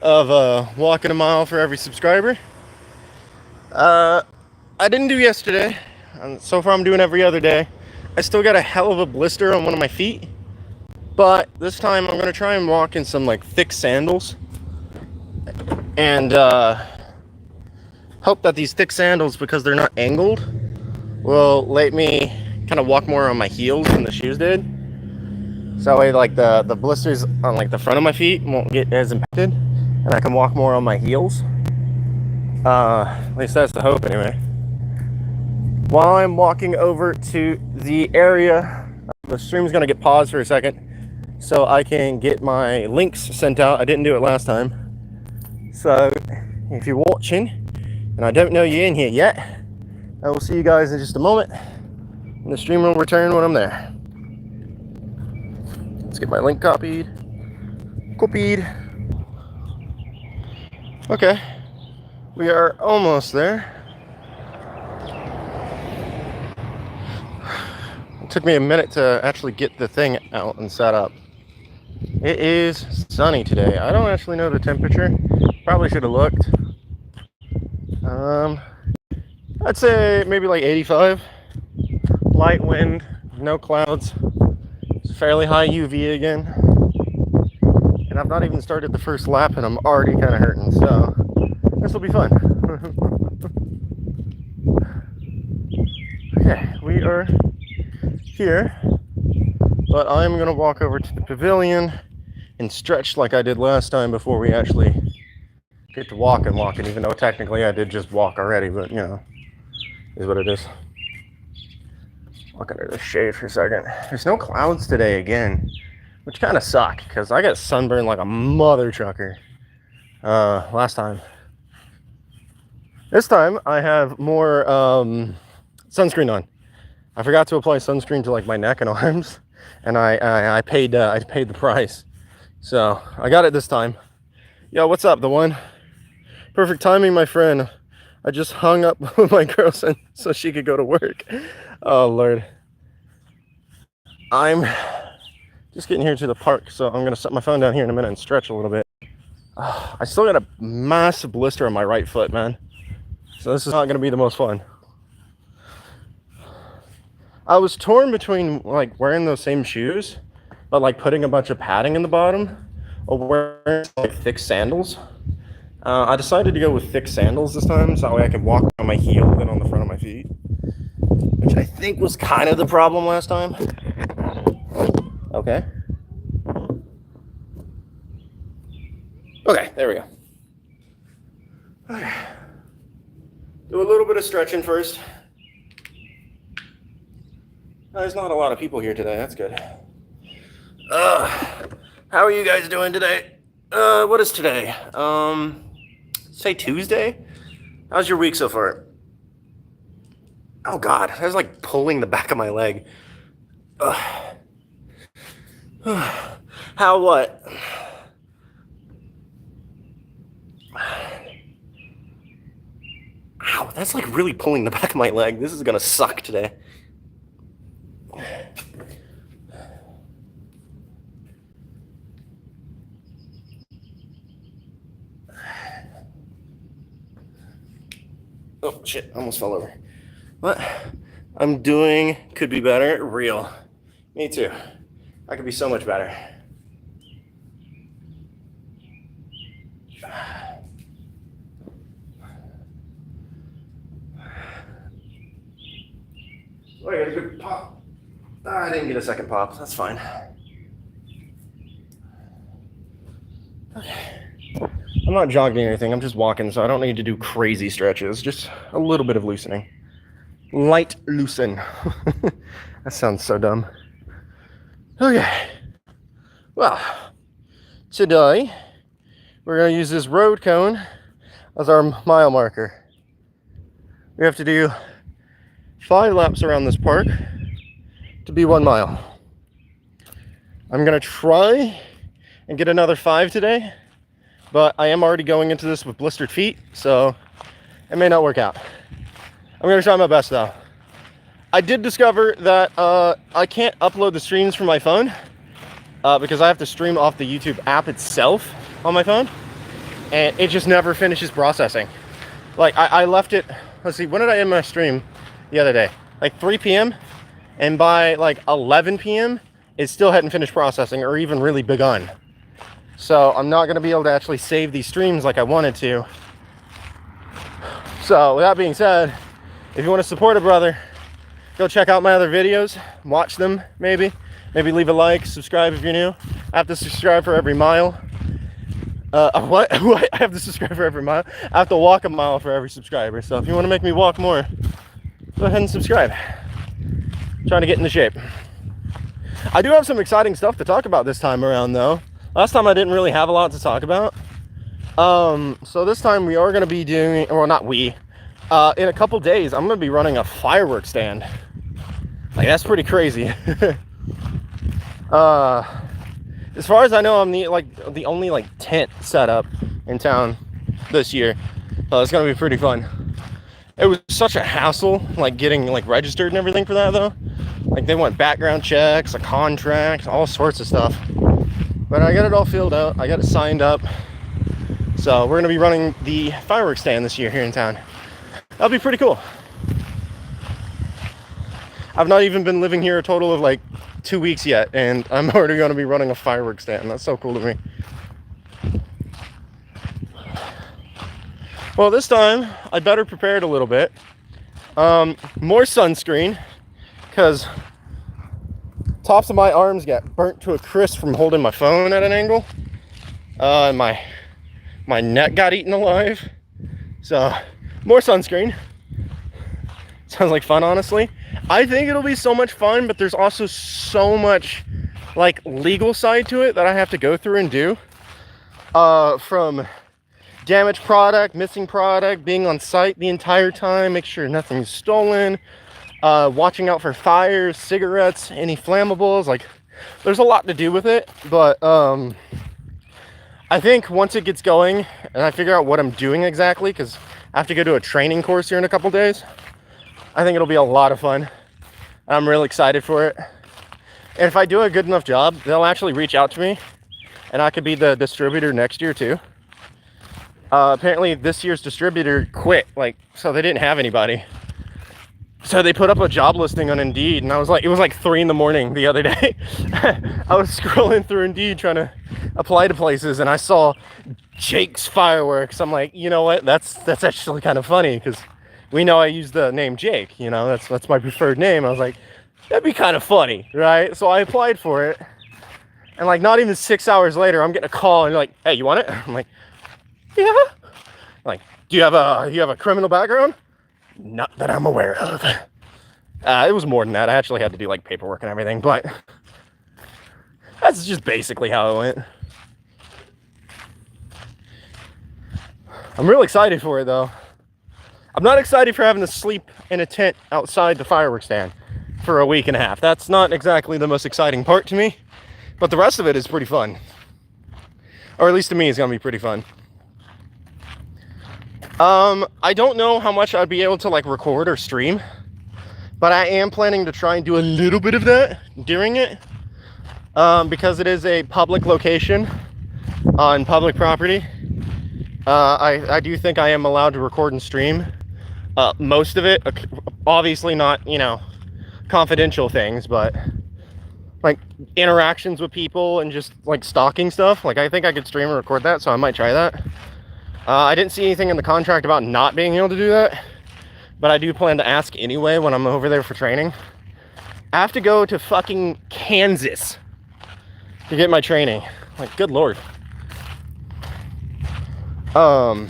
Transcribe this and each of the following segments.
of walking a mile for every subscriber. I didn't do yesterday. So far I'm doing every other day. I still got a hell of a blister on one of my feet, but this time I'm gonna try and walk in some like thick sandals and hope that these thick sandals, because they're not angled, will let me kind of walk more on my heels than the shoes did. So that way like the blisters on like the front of my feet won't get as impacted and I can walk more on my heels. At least that's the hope anyway. While I'm walking over to the area, the stream's gonna get paused for a second so I can get my links sent out. I didn't do it last time. So if you're watching and I don't know you're in here yet, I will see you guys in just a moment. And the stream will return when I'm there. Let's get my link copied. Okay, we are almost there. It took me a minute to actually get the thing out and set up. It is sunny today. I don't actually know the temperature. Probably should have looked. I'd say maybe like 85. Light wind, no clouds. It's fairly high UV again. And I've not even started the first lap and I'm already kind of hurting, so this will be fun. Okay, we are here, but I'm going to walk over to the pavilion and stretch like I did last time before we actually get to walking, even though technically I did just walk already, but you know, is what it is. Walk under the shade for a second. There's no clouds today again, which kind of suck because I got sunburned like a mother trucker last time. This time I have more sunscreen on. I forgot to apply sunscreen to like my neck and arms, and I paid the price, so I got it this time. Yo, what's up, the one? Perfect timing, my friend. I just hung up with my girlfriend so she could go to work. Oh Lord. I'm just getting here to the park, so I'm gonna set my phone down here in a minute and stretch a little bit. I still got a massive blister on my right foot, man. So this is not gonna be the most fun. I was torn between like wearing those same shoes, but like putting a bunch of padding in the bottom, or wearing like thick sandals. I decided to go with thick sandals this time, so that way I could walk on my heel than on the front of my feet, which I think was kind of the problem last time. Okay. Okay, there we go. Okay. Do a little bit of stretching first. There's not a lot of people here today, that's good. How are you guys doing today? What is today? Say Tuesday? How's your week so far? Oh God, I was like pulling the back of my leg. How what? Ow, that's like really pulling the back of my leg. This is gonna suck today. Oh shit, almost fell over. What I'm doing could be better. Real. Me too. I could be so much better. Oh, I got a good pop. I didn't get a second pop. That's fine. Okay. I'm not jogging or anything. I'm just walking, so I don't need to do crazy stretches. Just a little bit of loosening. Light loosen. That sounds so dumb. Okay. Well, today we're going to use this road cone as our mile marker. We have to do 5 laps around this park to be 1 mile. I'm going to try and get another 5 today, but I am already going into this with blistered feet, so it may not work out. I'm going to try my best though. I did discover that I can't upload the streams from my phone because I have to stream off the YouTube app itself on my phone. and it just never finishes processing. Like I left it, let's see, when did I end my stream the other day? Like 3 p.m. and by like 11 p.m. it still hadn't finished processing or even really begun. So I'm not gonna be able to actually save these streams like I wanted to. So with that being said, if you want to support a brother, go check out my other videos, watch them maybe leave a like, subscribe if you're new. I have to subscribe for every mile. What? I have to subscribe for every mile? I have to walk a mile for every subscriber. So if you want to make me walk more, go ahead and subscribe. I'm trying to get into shape. I do have some exciting stuff to talk about this time around though. Last time I didn't really have a lot to talk about. So this time we are going to be doing, well, not we, in a couple days, I'm going to be running a fireworks stand. Like, that's pretty crazy. As far as I know, I'm the only tent set up in town this year. It's going to be pretty fun. It was such a hassle, like getting registered and everything for that though. Like they want background checks, a contract, all sorts of stuff. But I got it all filled out. I got it signed up. So we're going to be running the fireworks stand this year here in town. That'll be pretty cool. I've not even been living here a total of 2 weeks yet, and I'm already going to be running a fireworks stand. That's so cool to me. Well, this time I better prepared a little bit. More sunscreen, because tops of my arms got burnt to a crisp from holding my phone at an angle. And my neck got eaten alive. So more sunscreen. Sounds like fun, honestly. I think it'll be so much fun, but there's also so much legal side to it that I have to go through and do. From damaged product, missing product, being on site the entire time, make sure nothing's stolen, watching out for fires, cigarettes, any flammables. There's a lot to do with it, but I think once it gets going and I figure out what I'm doing exactly, because I have to go to a training course here in a couple days, I think it'll be a lot of fun. I'm really excited for it. And if I do a good enough job, they'll actually reach out to me and I could be the distributor next year too. Apparently this year's distributor quit, so they didn't have anybody. So they put up a job listing on Indeed, and it was 3 a.m. the other day. I was scrolling through Indeed trying to apply to places, and I saw Jake's Fireworks. I'm like, you know what? That's actually kind of funny, because we know I use the name Jake. That's my preferred name. I was like, that'd be kind of funny, right? So I applied for it, and not even 6 hours later, I'm getting a call, and you're like, hey, you want it? I'm like, yeah. Do you have a criminal background? Not that I'm aware of. It was more than that. I actually had to do paperwork and everything, but that's just basically how it went. I'm real excited for it though. I'm not excited for having to sleep in a tent outside the fireworks stand for a week and a half. That's not exactly the most exciting part to me, but the rest of it is pretty fun. Or at least to me, it's gonna be pretty fun. I don't know how much I'd be able to record or stream, but I am planning to try and do a little bit of that during it, because it is a public location on public property. I do think I am allowed to record and stream most of it, obviously not confidential things, but interactions with people and just stalking stuff. I think I could stream and record that, so I might try that. I didn't see anything in the contract about not being able to do that, but I do plan to ask anyway when I'm over there for training. I have to go to fucking Kansas to get my training. Good Lord. But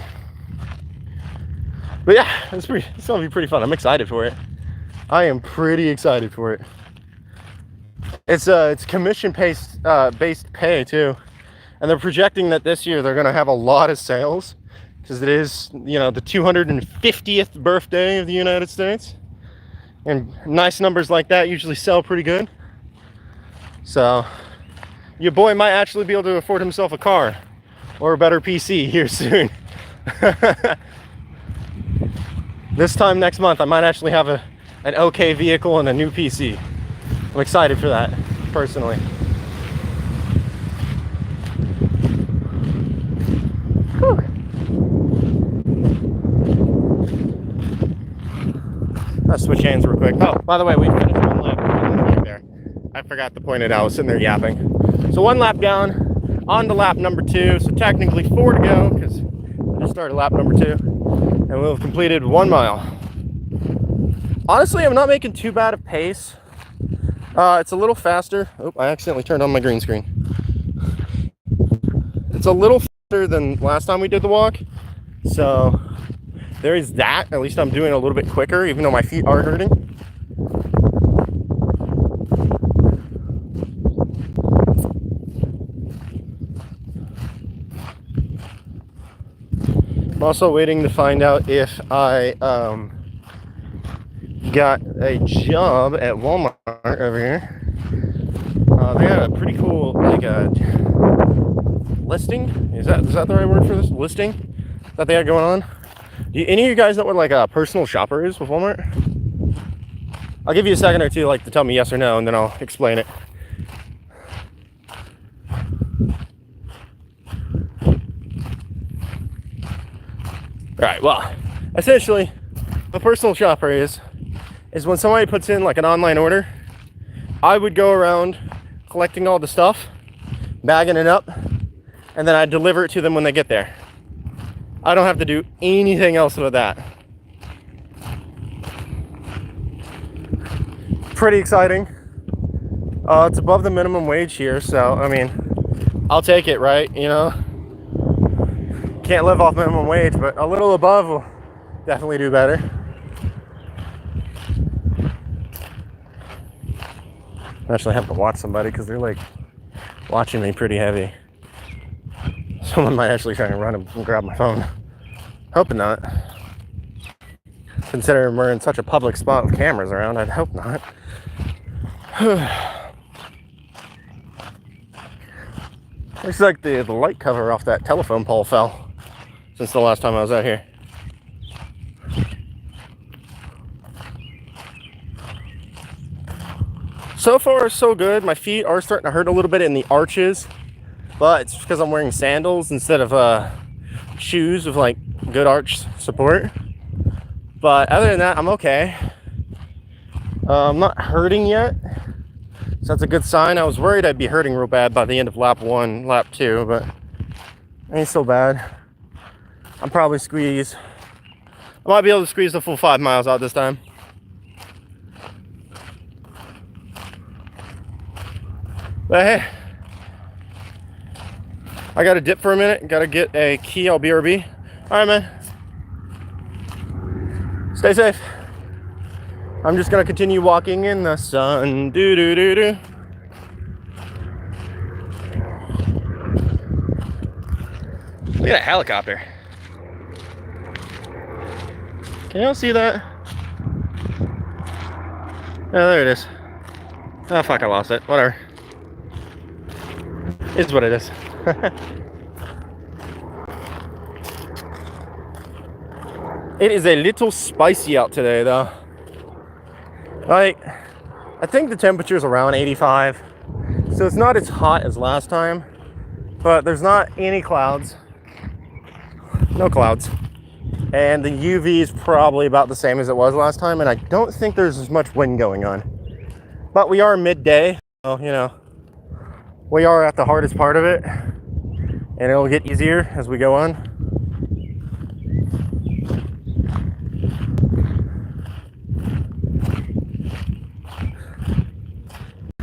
yeah, it's gonna be pretty fun. I'm excited for it. I am pretty excited for it. It's commission based pay too, and they're projecting that this year they're gonna have a lot of sales, because it is, the 250th birthday of the United States. And nice numbers like that usually sell pretty good. So your boy might actually be able to afford himself a car or a better PC here soon. This time next month, I might actually have an okay vehicle and a new PC. I'm excited for that, personally. Whew. Let's switch hands real quick. Oh, by the way, we finished one lap right there. I forgot to point it out. I was sitting there yapping. So 1 lap down, on to lap number 2. So technically 4 to go because I just started lap number 2. And we'll have completed 1 mile. Honestly, I'm not making too bad of pace. It's a little faster. Oh, I accidentally turned on my green screen. It's a little faster than last time we did the walk. So there is that. At least I'm doing it a little bit quicker, even though my feet are hurting. I'm also waiting to find out if I got a job at Walmart over here. They had a pretty cool listing. Is that the right word for this? Listing that they had going on. Do any of you guys know what a personal shopper is with Walmart? I'll give you a second or two to tell me yes or no, and then I'll explain it. All right, well, essentially, a personal shopper is when somebody puts in an online order. I would go around collecting all the stuff, bagging it up, and then I deliver it to them when they get there. I don't have to do anything else with that. Pretty exciting. It's above the minimum wage here, so I mean, I'll take it, right? You know, can't live off minimum wage, but a little above will definitely do better. I actually have to watch somebody because they're watching me pretty heavy. Someone might actually try and run and grab my phone. Hoping not. Considering we're in such a public spot with cameras around, I'd hope not. Looks like the light cover off that telephone pole fell since the last time I was out here. So far, so good. My feet are starting to hurt a little bit in the arches, but it's because I'm wearing sandals instead of shoes with good arch support. But other than that, I'm okay. I'm not hurting yet, so that's a good sign. I was worried I'd be hurting real bad by the end of lap 1, lap 2, but it ain't so bad. I'm probably I might be able to squeeze the full 5 miles out this time. But hey, I gotta dip for a minute. Gotta get a Kia BRB. All right, man. Stay safe. I'm just gonna continue walking in the sun. Do do do do. Look at that helicopter. Can y'all see that? Oh, there it is. Oh, fuck, I lost it. Whatever. It's what it is. It is a little spicy out today, though. I think the temperature is around 85. So it's not as hot as last time, but there's not any clouds. No clouds. And the UV is probably about the same as it was last time, and I don't think there's as much wind going on. But we are midday, so, you know, we are at the hardest part of it, and it'll get easier as we go on.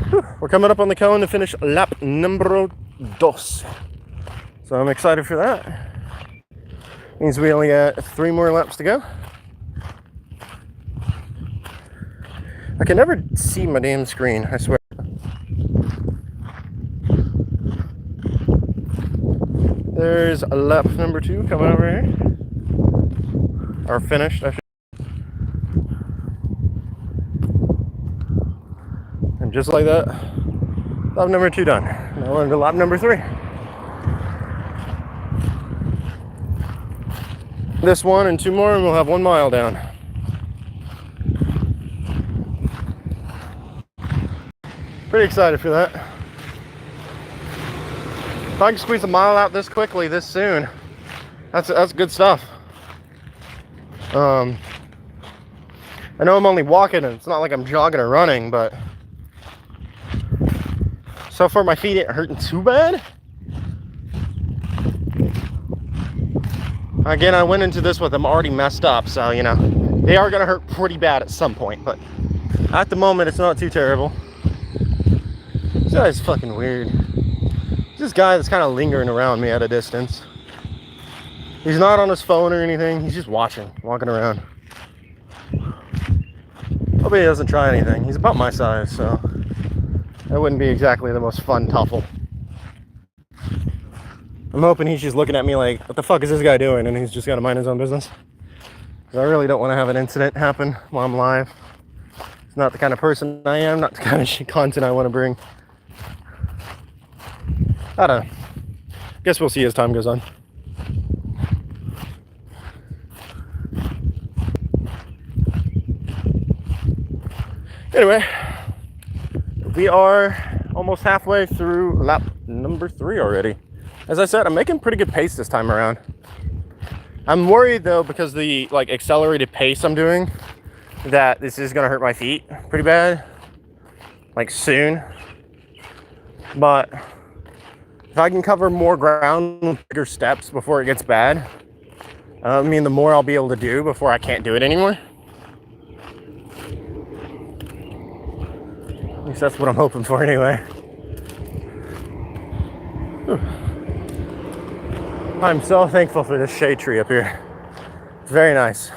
Whew, we're coming up on the cone to finish lap numero 2. So I'm excited for that. Means we only got 3 more laps to go. I can never see my damn screen, I swear. There's lap number 2 coming over here. Or finished, I should. And just like that, lap number 2 done. Now we're into lap number 3. This one and 2 more, and we'll have 1 mile down. Pretty excited for that. If I can squeeze a mile out this quickly, this soon, that's good stuff. I know I'm only walking and it's not like I'm jogging or running, but so far my feet ain't hurting too bad. Again, I went into this with them already messed up, so you know, they are gonna hurt pretty bad at some point, but at the moment it's not too terrible. This guy's fucking weird. This guy that's kind of lingering around me at a distance. He's not on his phone or anything, he's just walking around. Hope he doesn't try anything. He's about my size, so that wouldn't be exactly the most fun tuffle. I'm hoping he's just looking at me like, what the fuck is this guy doing? And he's just got to mind his own business. Because I really don't want to have an incident happen while I'm live. It's not the kind of person I am, not the kind of content I want to bring. I don't know. Guess we'll see as time goes on. Anyway, we are almost halfway through lap number 3 already. As I said, I'm making pretty good pace this time around. I'm worried though, because the accelerated pace I'm doing, that this is gonna hurt my feet pretty bad, like soon. But if I can cover more ground with bigger steps before it gets bad, I mean, the more I'll be able to do before I can't do it anymore. At least that's what I'm hoping for anyway. Whew. I'm so thankful for this shade tree up here. It's very nice.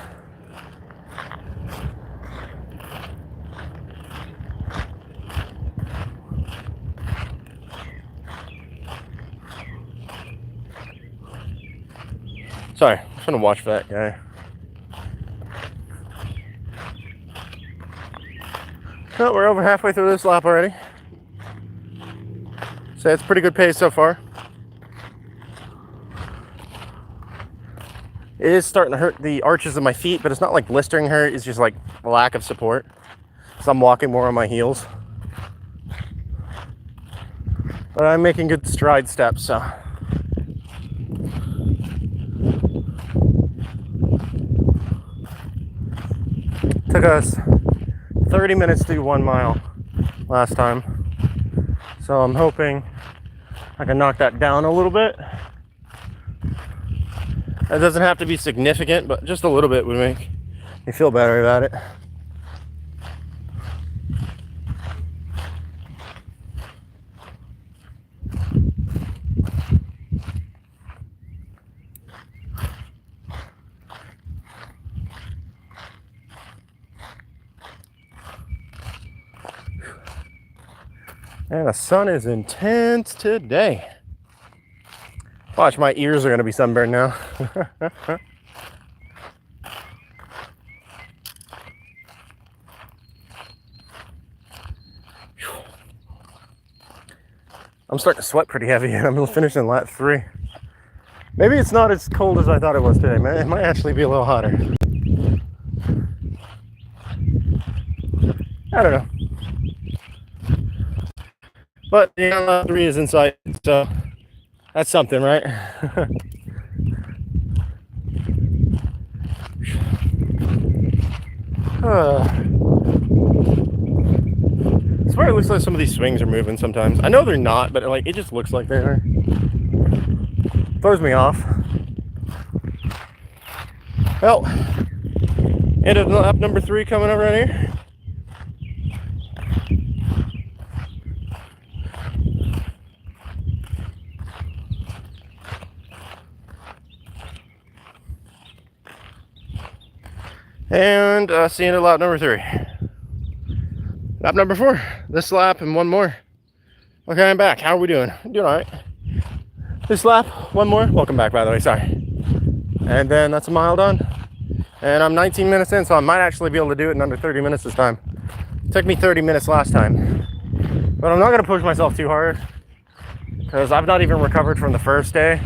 Sorry, I'm just gonna watch for that guy. Oh, we're over halfway through this lap already. So it's pretty good pace so far. It is starting to hurt the arches of my feet, but it's not like blistering hurt, it's just like a lack of support. So I'm walking more on my heels. But I'm making good stride steps, so. Took us 30 minutes to do 1 mile last time. So I'm hoping I can knock that down a little bit. It doesn't have to be significant, but just a little bit would make me feel better about it. And the sun is intense today. Watch, my ears are going to be sunburned now. I'm starting to sweat pretty heavy and I'm finishing lap 3. Maybe it's not as cold as I thought it was today, man. It might actually be a little hotter. I don't know. But yeah, lap 3 is in sight, so that's something, right? I swear it looks like some of these swings are moving sometimes. I know they're not, but it just looks like they are. Throws me off. Well, end of lap number 3 coming up right here. And see you at lap number 3. Lap number 4. This lap and 1 more. Okay, I'm back. How are we doing? Doing all right. This lap, 1 more. Welcome back, by the way. Sorry. And then that's a mile done. And I'm 19 minutes in, so I might actually be able to do it in under 30 minutes this time. It took me 30 minutes last time. But I'm not going to push myself too hard, because I've not even recovered from the first day.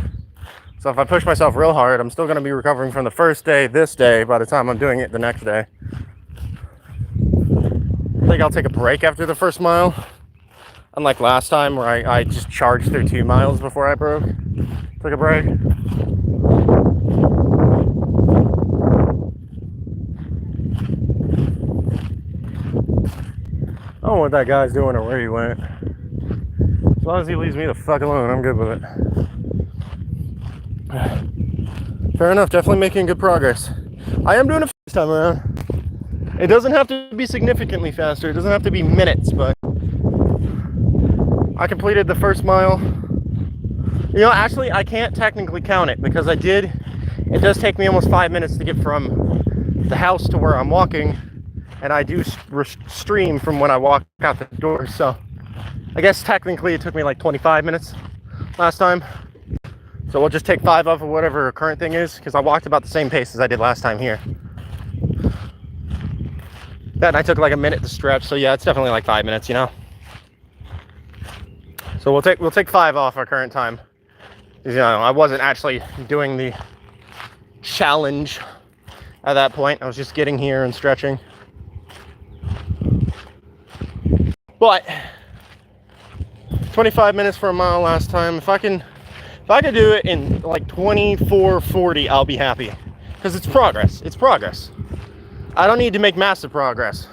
So if I push myself real hard, I'm still going to be recovering from the first day this day by the time I'm doing it the next day. I think I'll take a break after the first mile. Unlike last time where I just charged through 2 miles before I broke. Took a break. don't know what that guy's doing or where he went. As long as he leaves me the fuck alone, I'm good with it. Fair enough, definitely making good progress. I am doing it this time around. It doesn't have to be significantly faster, it doesn't have to be minutes, but I completed the first mile. You know, actually, I can't technically count it because it does take me almost 5 minutes to get from the house to where I'm walking, and I do stream from when I walk out the door, so I guess technically it took me like 25 minutes last time. So we'll just take 5 off of whatever current thing is, because I walked about the same pace as I did last time here. Then I took like a minute to stretch, so yeah, it's definitely like 5 minutes, you know. So we'll take 5 off our current time. You know, I wasn't actually doing the challenge at that point. I was just getting here and stretching. But 25 minutes for a mile last time. If I could do it in like 24:40, I'll be happy. Because it's progress. It's progress. I don't need to make massive progress.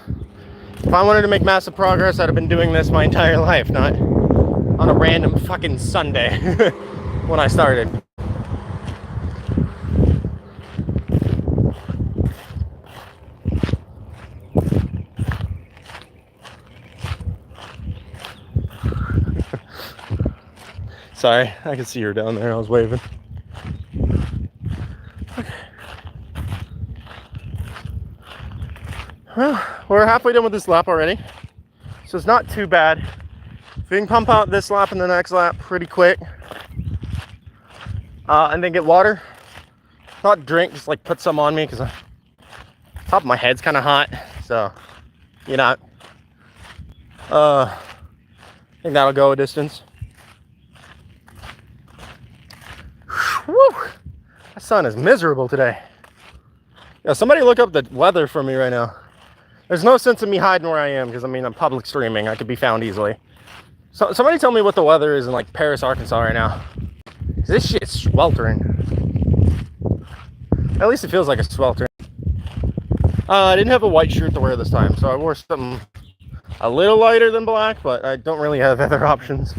If I wanted to make massive progress, I'd have been doing this my entire life, not on a random fucking Sunday when I started. Sorry, I can see her down there. I was waving. Okay. Well, we're halfway done with this lap already, so it's not too bad. If we can pump out this lap and the next lap pretty quick, and then get water, not drink, just like put some on me, because the top of my head's kind of hot, so you know, I think that'll go a distance. Woo! The sun is miserable today. Yeah, somebody look up the weather for me right now. There's no sense in me hiding where I am, because I mean, I'm public streaming. I could be found easily. So somebody tell me what the weather is in like Paris, Arkansas right now. This shit's sweltering. At least it feels like it's sweltering. I didn't have a white shirt to wear this time, so I wore something a little lighter than black, but I don't really have other options.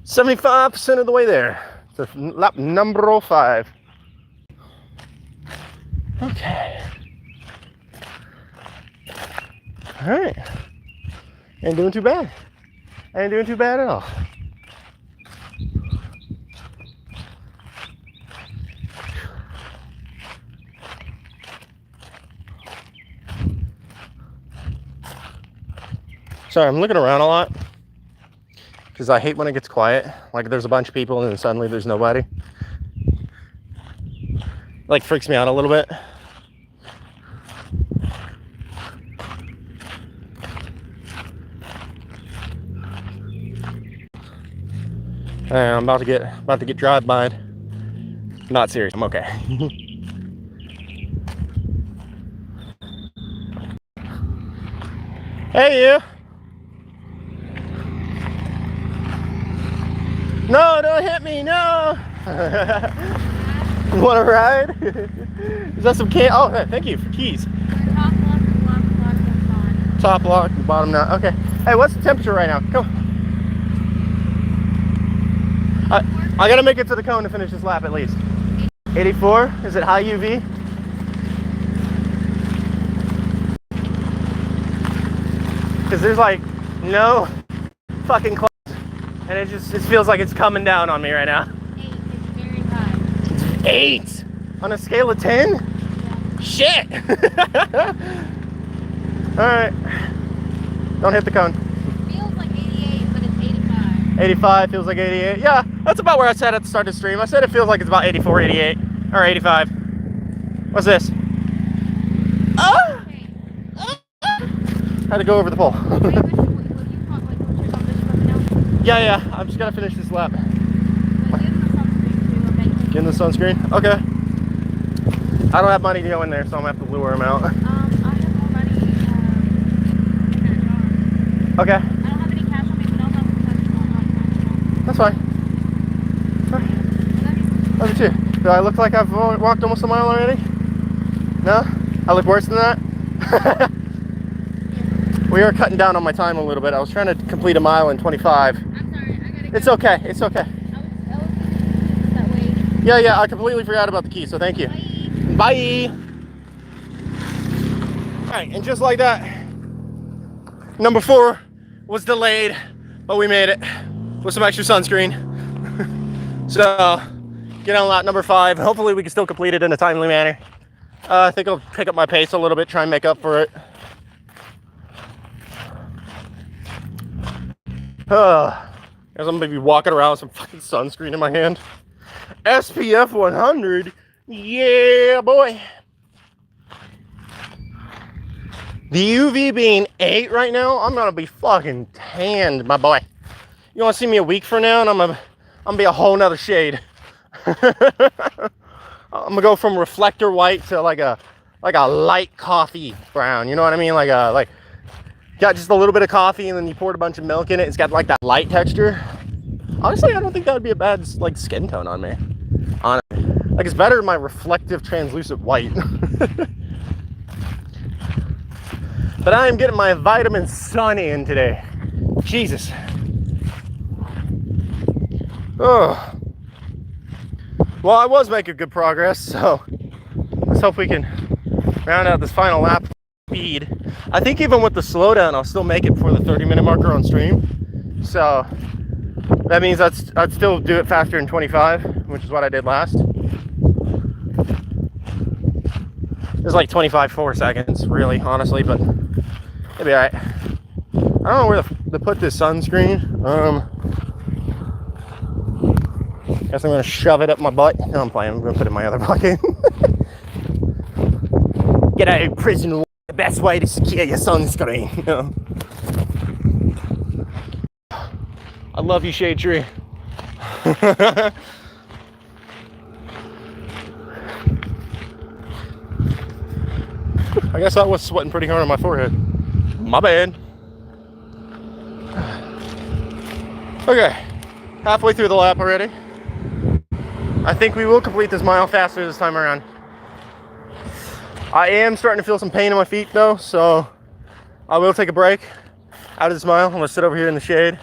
75% of the way there. So lap number 5. Okay. All right. Ain't doing too bad. Ain't doing too bad at all. Sorry, I'm looking around a lot, because I hate when it gets quiet. Like there's a bunch of people and then suddenly there's nobody. Like freaks me out a little bit. I'm about to get drive-by'd. Not serious. I'm okay. Hey you. No, don't hit me, no! You want to ride? Is that some can? Oh, thank you for keys. Top lock, bottom on. Top lock, bottom not. Okay. Hey, what's the temperature right now? Come. I gotta make it to the cone to finish this lap at least. 84? Is it high UV? Because there's like no fucking clouds. And it feels like it's coming down on me right now. 8, it's very high. 8? On a scale of 10? Yeah. Shit! Alright. Don't hit the cone. Feels like 88, but it's 85. 85 feels like 88. Yeah, that's about where I said at the start of the stream. I said it feels like it's about 84, 88. Or 85. What's this? Oh! Okay. Had to go over the pole. Wait, Yeah, I'm just gonna finish this lap. Get Get in the sunscreen? Okay. I don't have money to go in there, so I'm gonna have to lure him out. I have more money in that jar. Okay. I don't have any cash on me, but I'll have some cash on. That's fine. Love you too. Do I look like I've walked almost a mile already? No? I look worse than that? We are cutting down on my time a little bit. I was trying to complete a mile in 25. I'm sorry, I gotta go. It's okay. It's okay. I was that way. Yeah, I completely forgot about the key, so thank you. Bye. Bye. All right, and just like that, number 4 was delayed, but we made it with some extra sunscreen. So, get on lap number 5. Hopefully we can still complete it in a timely manner. I think I'll pick up my pace a little bit, try and make up for it. As I'm gonna be walking around with some fucking sunscreen in my hand. SPF 100. Yeah, boy. The UV being 8 right now, I'm gonna be fucking tanned, my boy. You wanna see me a week from now and I'm gonna be a whole nother shade. I'm gonna go from reflector white to like a light coffee brown. You know what I mean? Like got just a little bit of coffee and then you poured a bunch of milk in it. It's got like that light texture. Honestly, I don't think that would be a bad like skin tone on me. Honestly, like it's better than my reflective translucent white. But I am getting my vitamin sun in today. Jesus. Oh. Well, I was making good progress, so let's hope we can round out this final lap speed. I think even with the slowdown, I'll still make it before the 30-minute marker on stream. So that means I'd still do it faster in 25, which is what I did last. It was like 25.4 seconds, really, honestly, but it'll be all right. I don't know where to put this sunscreen. Guess I'm gonna shove it up my butt. No, I'm playing. I'm gonna put it in my other bucket. Get out of prison. The best way to secure your sunscreen. You know? I love you, Shade Tree. I guess I was sweating pretty hard on my forehead. My bad. Okay, halfway through the lap already. I think we will complete this mile faster this time around. I am starting to feel some pain in my feet though, so I will take a break out of this mile. I'm gonna sit over here in the shade.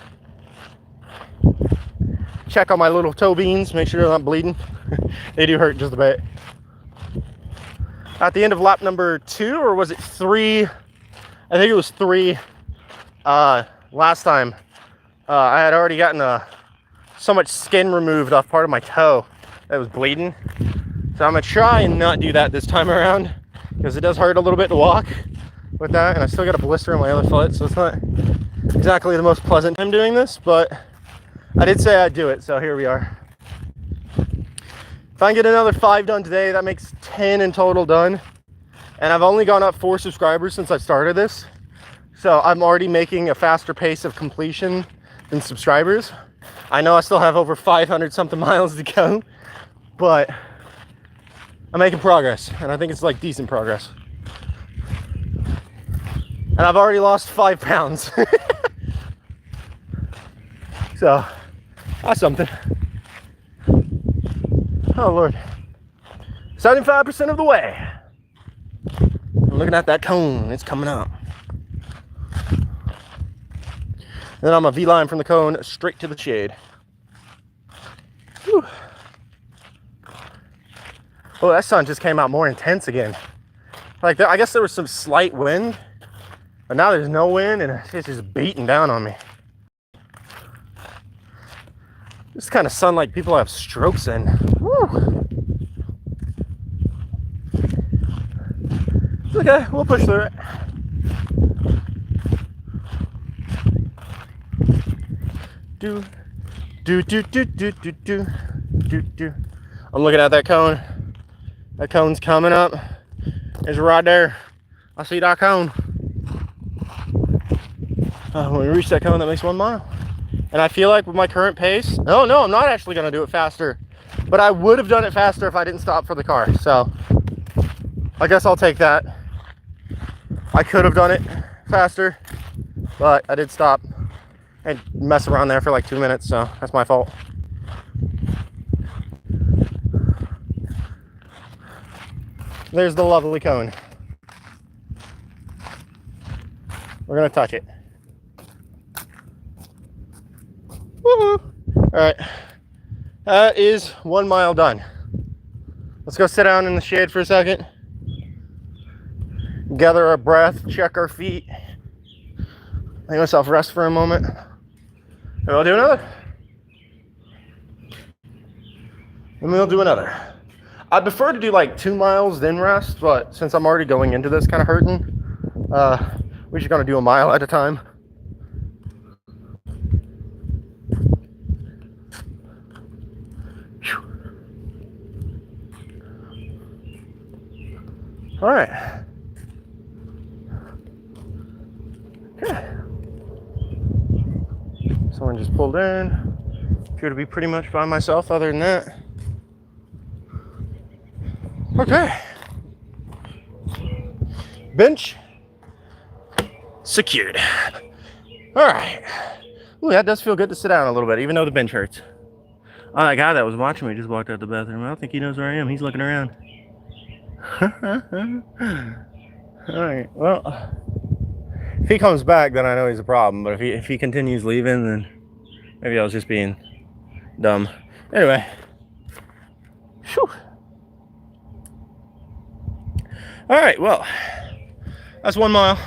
Check on my little toe beans, make sure they're not bleeding. They do hurt just a bit. At the end of lap number 2, or was it 3? I think it was 3 last time. I had already gotten so much skin removed off part of my toe that was bleeding. So I'm gonna try and not do that this time around because it does hurt a little bit to walk with that, and I still got a blister on my other foot, so it's not exactly the most pleasant time doing this, but I did say I'd do it, so here we are. If I can get another 5 done today, that makes 10 in total done. And I've only gone up 4 subscribers since I started this. So I'm already making a faster pace of completion than subscribers. I know I still have over 500 something miles to go, but I'm making progress. And I think it's like decent progress. And I've already lost 5 pounds. So that's something. Oh Lord, 75% of the way. I'm looking at that cone, it's coming up. Then I'm a V-line from the cone straight to the shade. Whew. Oh, that sun just came out more intense again. Like, I guess there was some slight wind, but now there's no wind and it's just beating down on me. This kind of sunlight people have strokes in. Woo. Okay, we'll push through it. Do. I'm looking at that cone. That cone's coming up. It's right there. I see that cone. When we reach that cone, that makes 1 mile. And I feel like with my current pace, no, I'm not actually gonna do it faster, but I would have done it faster if I didn't stop for the car. So I guess I'll take that. I could have done it faster, but I did stop and mess around there for like 2 minutes, so that's my fault. There's the lovely cone. We're gonna touch it. Woohoo! All right, that is 1 mile done. Let's go sit down in the shade for a second. Gather our breath, check our feet. Let myself rest for a moment. And we'll do another. And we'll do another. I prefer to do like 2 miles then rest, but since I'm already going into this kind of hurting, we're just gonna do a mile at a time. All right. Okay. Someone just pulled in. Appear to be pretty much by myself other than that. Okay. Bench secured. All right. Ooh, that does feel good to sit down a little bit, even though the bench hurts. Oh, that guy that was watching me just walked out the bathroom. I don't think he knows where I am. He's looking around. All right. Well, if he comes back, then I know he's a problem. But if he continues leaving, then maybe I was just being dumb. Anyway. Whew. All right. Well, that's 1 mile.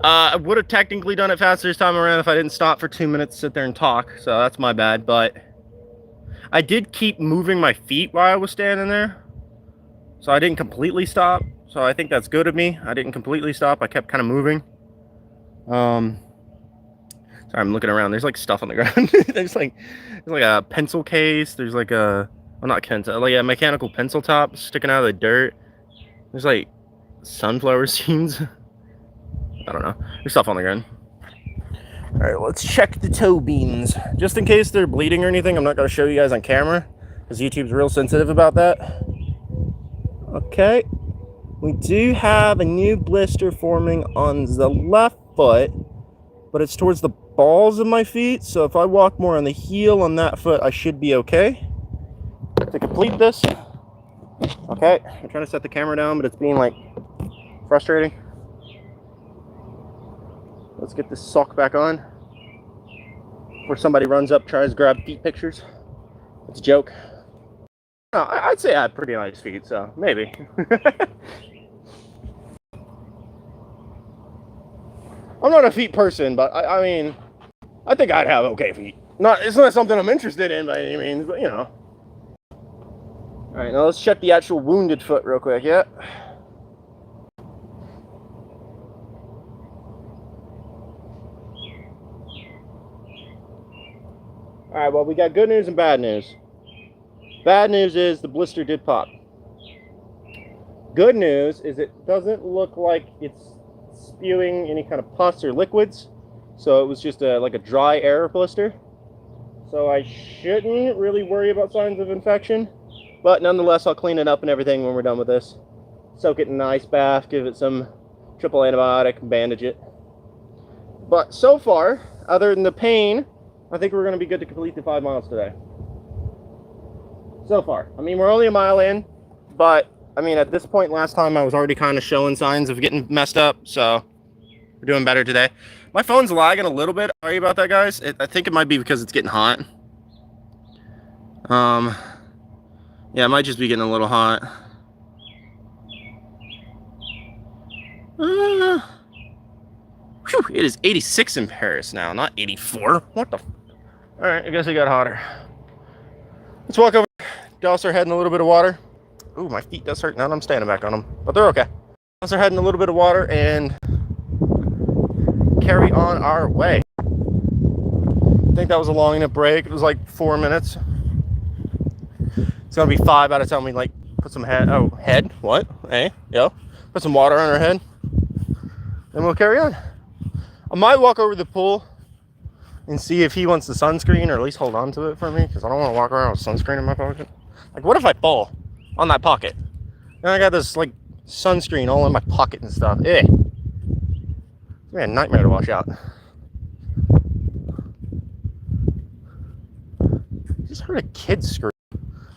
I would have technically done it faster this time around if I didn't stop for 2 minutes to sit there and talk. So that's my bad. But I did keep moving my feet while I was standing there. So I didn't completely stop. So I think that's good of me. I didn't completely stop. I kept kind of moving. Sorry, I'm looking around. There's like stuff on the ground. there's like a pencil case. There's like a, well, not pencil, like a mechanical pencil top sticking out of the dirt. There's like sunflower seeds. I don't know. There's stuff on the ground. All right, let's check the toe beans. Just in case they're bleeding or anything, I'm not going to show you guys on camera because YouTube's real sensitive about that. Okay. We do have a new blister forming on the left foot, but it's towards the balls of my feet. So if I walk more on the heel on that foot, I should be okay. To complete this, okay, I'm trying to set the camera down, but it's being like frustrating. Let's get this sock back on before somebody runs up, tries to grab feet pictures. It's a joke. No, I'd say I have pretty nice feet, so maybe. I'm not a feet person, but I mean, I think I'd have okay feet. It's not something I'm interested in by any means, but you know. All right, now let's check the actual wounded foot real quick. Yeah. All right, well, we got good news and bad news. Bad news is the blister did pop. Good news is it doesn't look like it's spewing any kind of pus or liquids. So it was just like a dry air blister. So I shouldn't really worry about signs of infection. But nonetheless, I'll clean it up and everything when we're done with this. Soak it in an ice bath, give it some triple antibiotic, bandage it. But so far, other than the pain, I think we're going to be good to complete the 5 miles today. So far. I mean, we're only a mile in, but I mean, at this point last time, I was already kind of showing signs of getting messed up, so we're doing better today. My phone's lagging a little bit. Sorry about that, guys. I think it might be because it's getting hot. Yeah, it might just be getting a little hot. Whew, it is 86 in Paris now, not 84. What the? All right, I guess it got hotter. Let's walk over, douse our head in a little bit of water. Ooh, my feet does hurt now. I'm standing back on them, but they're okay. Douse our head in a little bit of water and carry on our way. I think that was a long enough break. It was like 4 minutes. It's gonna be 5 by the time we like put some head. What? Hey, yo, put some water on our head, and we'll carry on. I might walk over to the pool and see if he wants the sunscreen, or at least hold on to it for me, because I don't want to walk around with sunscreen in my pocket. Like, what if I fall on that pocket? And I got this like sunscreen all in my pocket and stuff. Eh. It's a nightmare to wash out. I just heard a kid scream.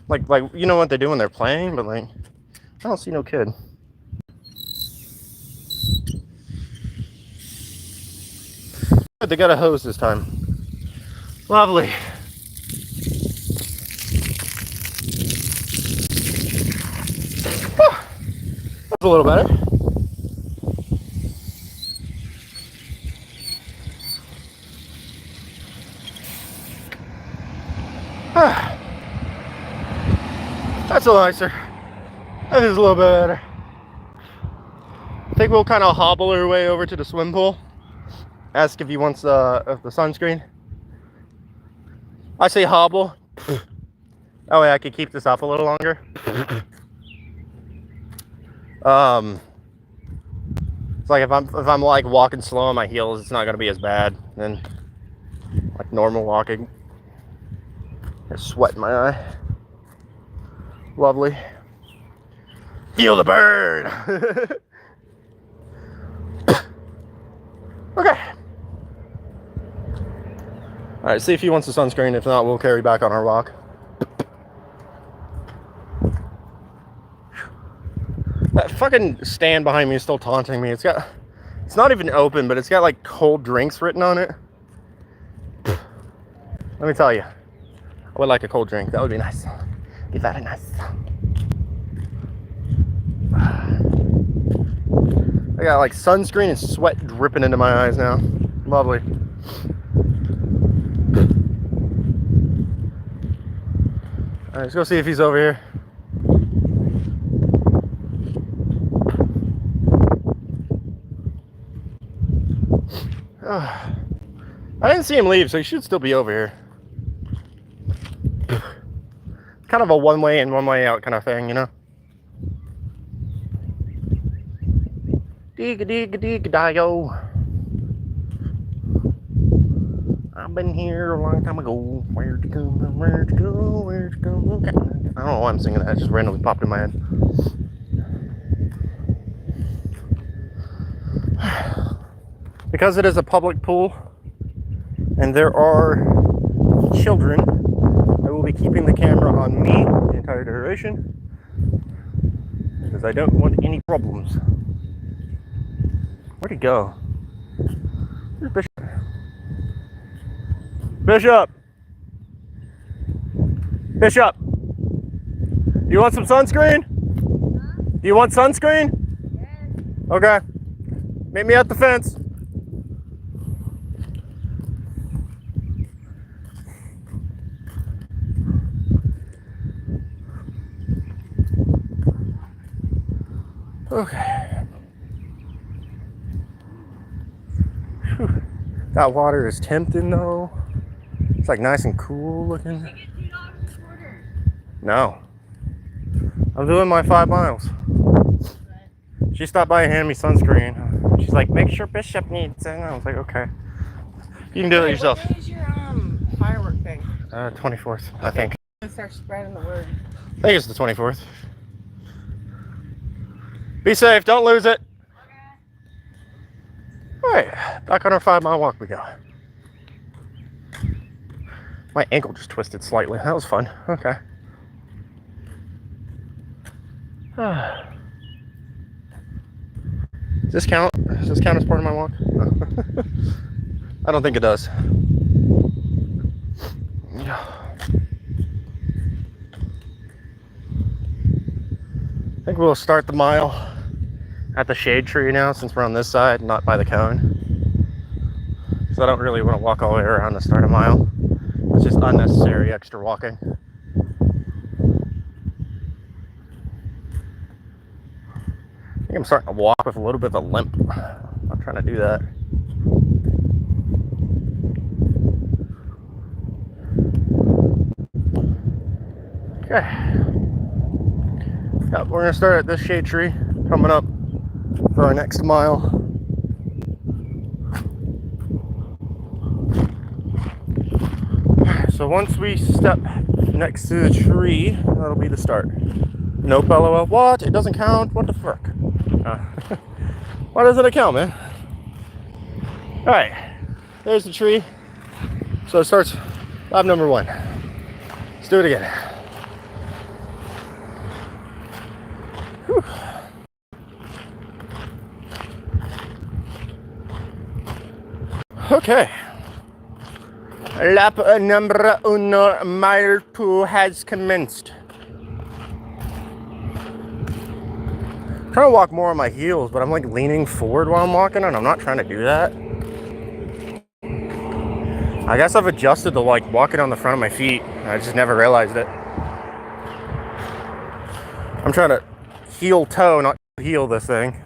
Like you know what they do when they're playing, but like I don't see no kid. They got a hose this time. Lovely. That's a little better. That's a little nicer. That is a little bit better. I think we'll kind of hobble our way over to the swim pool. Ask if he wants the sunscreen. I say hobble. That way I could keep this up a little longer. It's like if I'm like walking slow on my heels, it's not gonna be as bad than like normal walking. There's sweat in my eye. Lovely. Feel the burn. Okay. All right, see if he wants the sunscreen. If not, we'll carry back on our walk. That fucking stand behind me is still taunting me. It's not even open, but it's got like cold drinks written on it. Let me tell you, I would like a cold drink. That would be nice. Be very nice. I got like sunscreen and sweat dripping into my eyes now. Lovely. All right, let's go see if he's over here. I didn't see him leave, so he should still be over here. Kind of a one way in, one way out kind of thing, you know? Dig-a-dig-a-dig-a-dio. I've been here a long time ago. Where'd you go? Where'd you go? Where'd you go? I don't know why I'm singing that. It just randomly popped in my head. Because it is a public pool and there are children, I will be keeping the camera on me the entire duration because I don't want any problems. Where'd he go? Where's Bishop? Bishop! Bishop! Do you want some sunscreen? Huh? Do you want sunscreen? Yes. Okay. Meet me at the fence. Okay. Whew. That water is tempting though. It's like nice and cool looking. No. I'm doing my 5 miles. She stopped by and handed me sunscreen. She's like, make sure Bishop needs it. And I was like, okay. You can do it yourself. What is your firework thing? 24th, I think. Start spreading the word. I think it's the 24th. Be safe, don't lose it. All right, back on our 5 mile walk we go. My ankle just twisted slightly. That was fun. Okay. Does this count? Does this count as part of my walk? No. I don't think it does. I think we'll start the mile at the shade tree now since we're on this side, not by the cone. So I don't really want to walk all the way around to start a mile. It's just unnecessary extra walking. I think I'm starting to walk with a little bit of a limp. I'm trying to do that. Okay. Yep, we're gonna start at this shade tree coming up for our next mile. So once we step next to the tree, that'll be the start. Nope, LOL. What? It doesn't count? What the fuck? Why doesn't it count, man? Alright, there's the tree. So it starts lap number 1. Let's do it again. Whew. Okay. Lap number uno, mile 2 has commenced. I'm trying to walk more on my heels, but I'm like leaning forward while I'm walking, and I'm not trying to do that. I guess I've adjusted to like walking on the front of my feet. I just never realized it. I'm trying to heel toe, not heel this thing.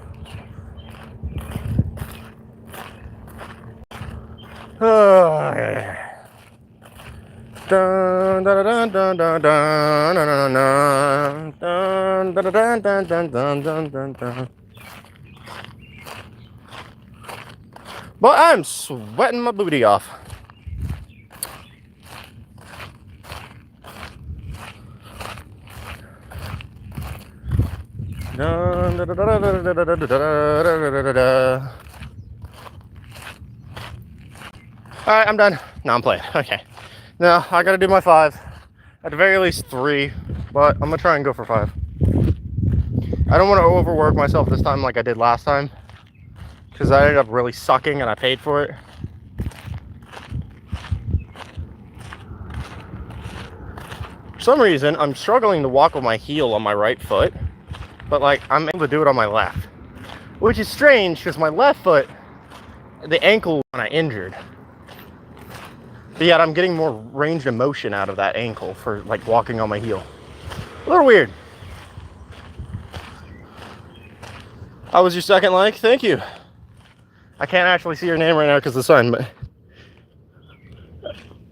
Dun, dun, dun, dun, dun, dun, dun, dun, dun, dun, dun, dun, dun, dun, dun, dun. But I'm sweating my booty off. Dun, da, da, da, da, da, da, da, da, da, da, da. Alright, I'm done. No, I'm playing. Okay. Now, I gotta do my 5. At the very least 3, but I'm gonna try and go for 5. I don't want to overwork myself this time like I did last time, because I ended up really sucking and I paid for it. For some reason, I'm struggling to walk with my heel on my right foot, but like I'm able to do it on my left, which is strange because my left foot, the ankle when I injured, but yet I'm getting more range of motion out of that ankle for like walking on my heel. A little weird. How was your second like? Thank you. I can't actually see your name right now because of the sun, but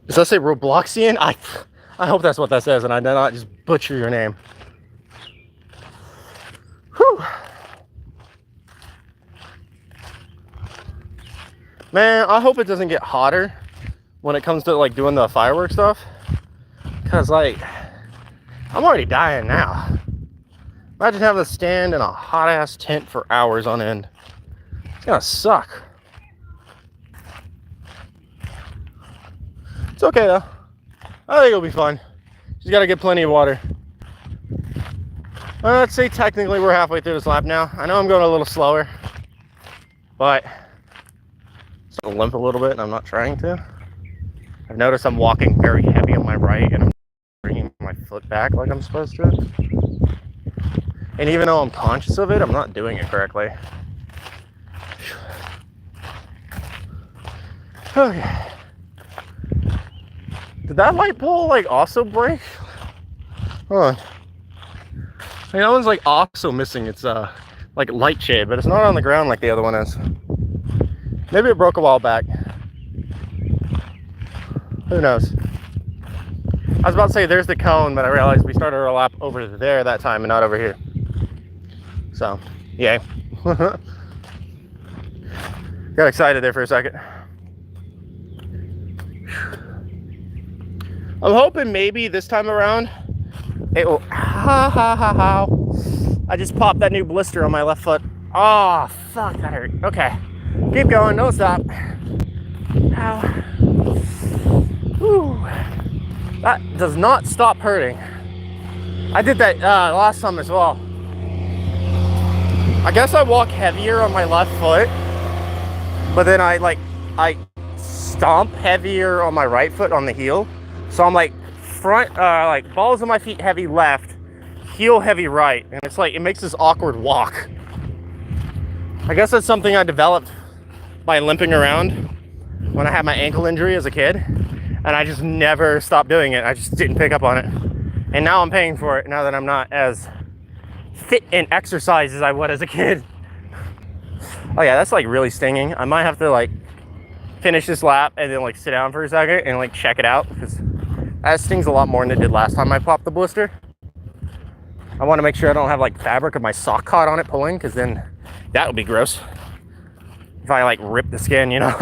does that say Robloxian? I hope that's what that says and I did not just butcher your name. Whew. Man, I hope it doesn't get hotter when it comes to like doing the fireworks stuff, because like I'm already dying now. Imagine having to stand in a hot ass tent for hours on end. It's gonna suck. It's okay though. I think it'll be fun. Just gotta get plenty of water. Let's say technically we're halfway through this lap now. I know I'm going a little slower, but it's gonna limp a little bit and I'm not trying to. I've noticed I'm walking very heavy on my right and I'm bringing my foot back like I'm supposed to. And even though I'm conscious of it, I'm not doing it correctly. Okay. Did that light pole like also break? Hold on. Hey, that one's like also missing its like light shade, but it's not on the ground like the other one is. Maybe it broke a while back. Who knows? I was about to say there's the cone, but I realized we started our lap over there that time and not over here. So, yay. Got excited there for a second. I'm hoping maybe this time around it will. I just popped that new blister on my left foot. Oh, fuck, that hurt. Okay. Keep going, don't stop. Ow. Whew. That does not stop hurting. I did that last time as well. I guess I walk heavier on my left foot, but then I stomp heavier on my right foot on the heel. So I'm like front, like balls of my feet heavy left, heel heavy right, and it's like it makes this awkward walk. I guess that's something I developed by limping around when I had my ankle injury as a kid, and I just never stopped doing it. I just didn't pick up on it, and now I'm paying for it now that I'm not as fit in exercise as I was as a kid. Oh yeah, that's like really stinging. I might have to like finish this lap and then like sit down for a second and like check it out, because that stings a lot more than it did last time I popped the blister. I want to make sure I don't have like fabric of my sock caught on it pulling, because then that would be gross if I like rip the skin, you know.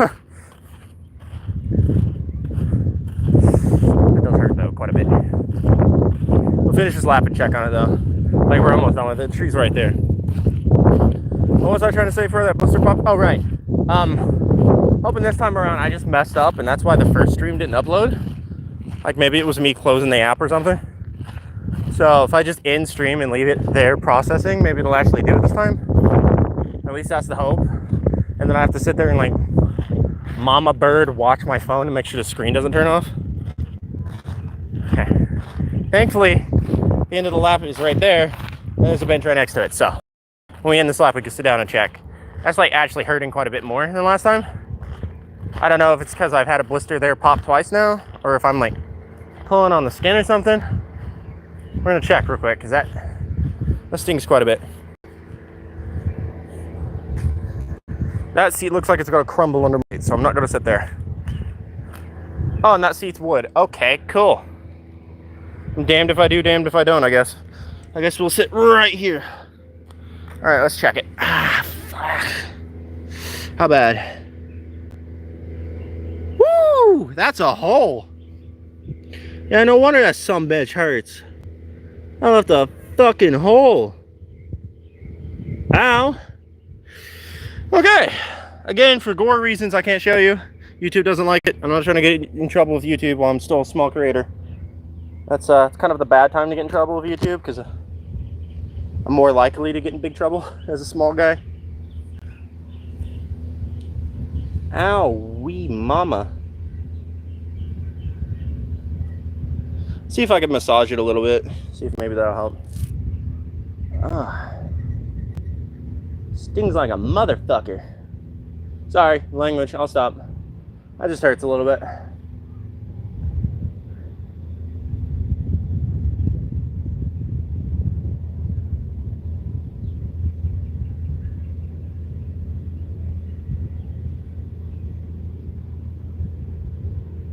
It does hurt though quite a bit. We'll finish this lap and check on it though. Like we're almost done with it. The tree's right there. What was I trying to say for that blister pop? Oh right. Hoping this time around I just messed up and that's why the first stream didn't upload. Like maybe it was me closing the app or something. So if I just end stream and leave it there processing, maybe it'll actually do it this time. At least that's the hope. And then I have to sit there and like mama bird watch my phone to make sure the screen doesn't turn off. Okay. Thankfully, the end of the lap is right there. And there's a bench right next to it. So when we end this lap, we can sit down and check. That's like actually hurting quite a bit more than last time. I don't know if it's because I've had a blister there pop twice now, or if I'm like pulling on the skin or something. We're gonna check real quick because that stings quite a bit. That seat looks like it's gonna crumble under me, so I'm not gonna sit there. Oh, and that seat's wood. Okay, cool. I'm damned if I do, damned if I don't, I guess. I guess we'll sit right here. All right, let's check it. Ah, fuck. How bad? Woo! That's a hole. Yeah, no wonder that sumbitch hurts. I left a fucking hole. Ow. Okay. Again, for gore reasons I can't show you. YouTube doesn't like it. I'm not trying to get in trouble with YouTube while I'm still a small creator. That's kind of the bad time to get in trouble with YouTube because I'm more likely to get in big trouble as a small guy. Ow, wee mama. See if I can massage it a little bit. See if maybe that'll help. Ah. Stings like a motherfucker. Sorry, language, I'll stop. That just hurts a little bit.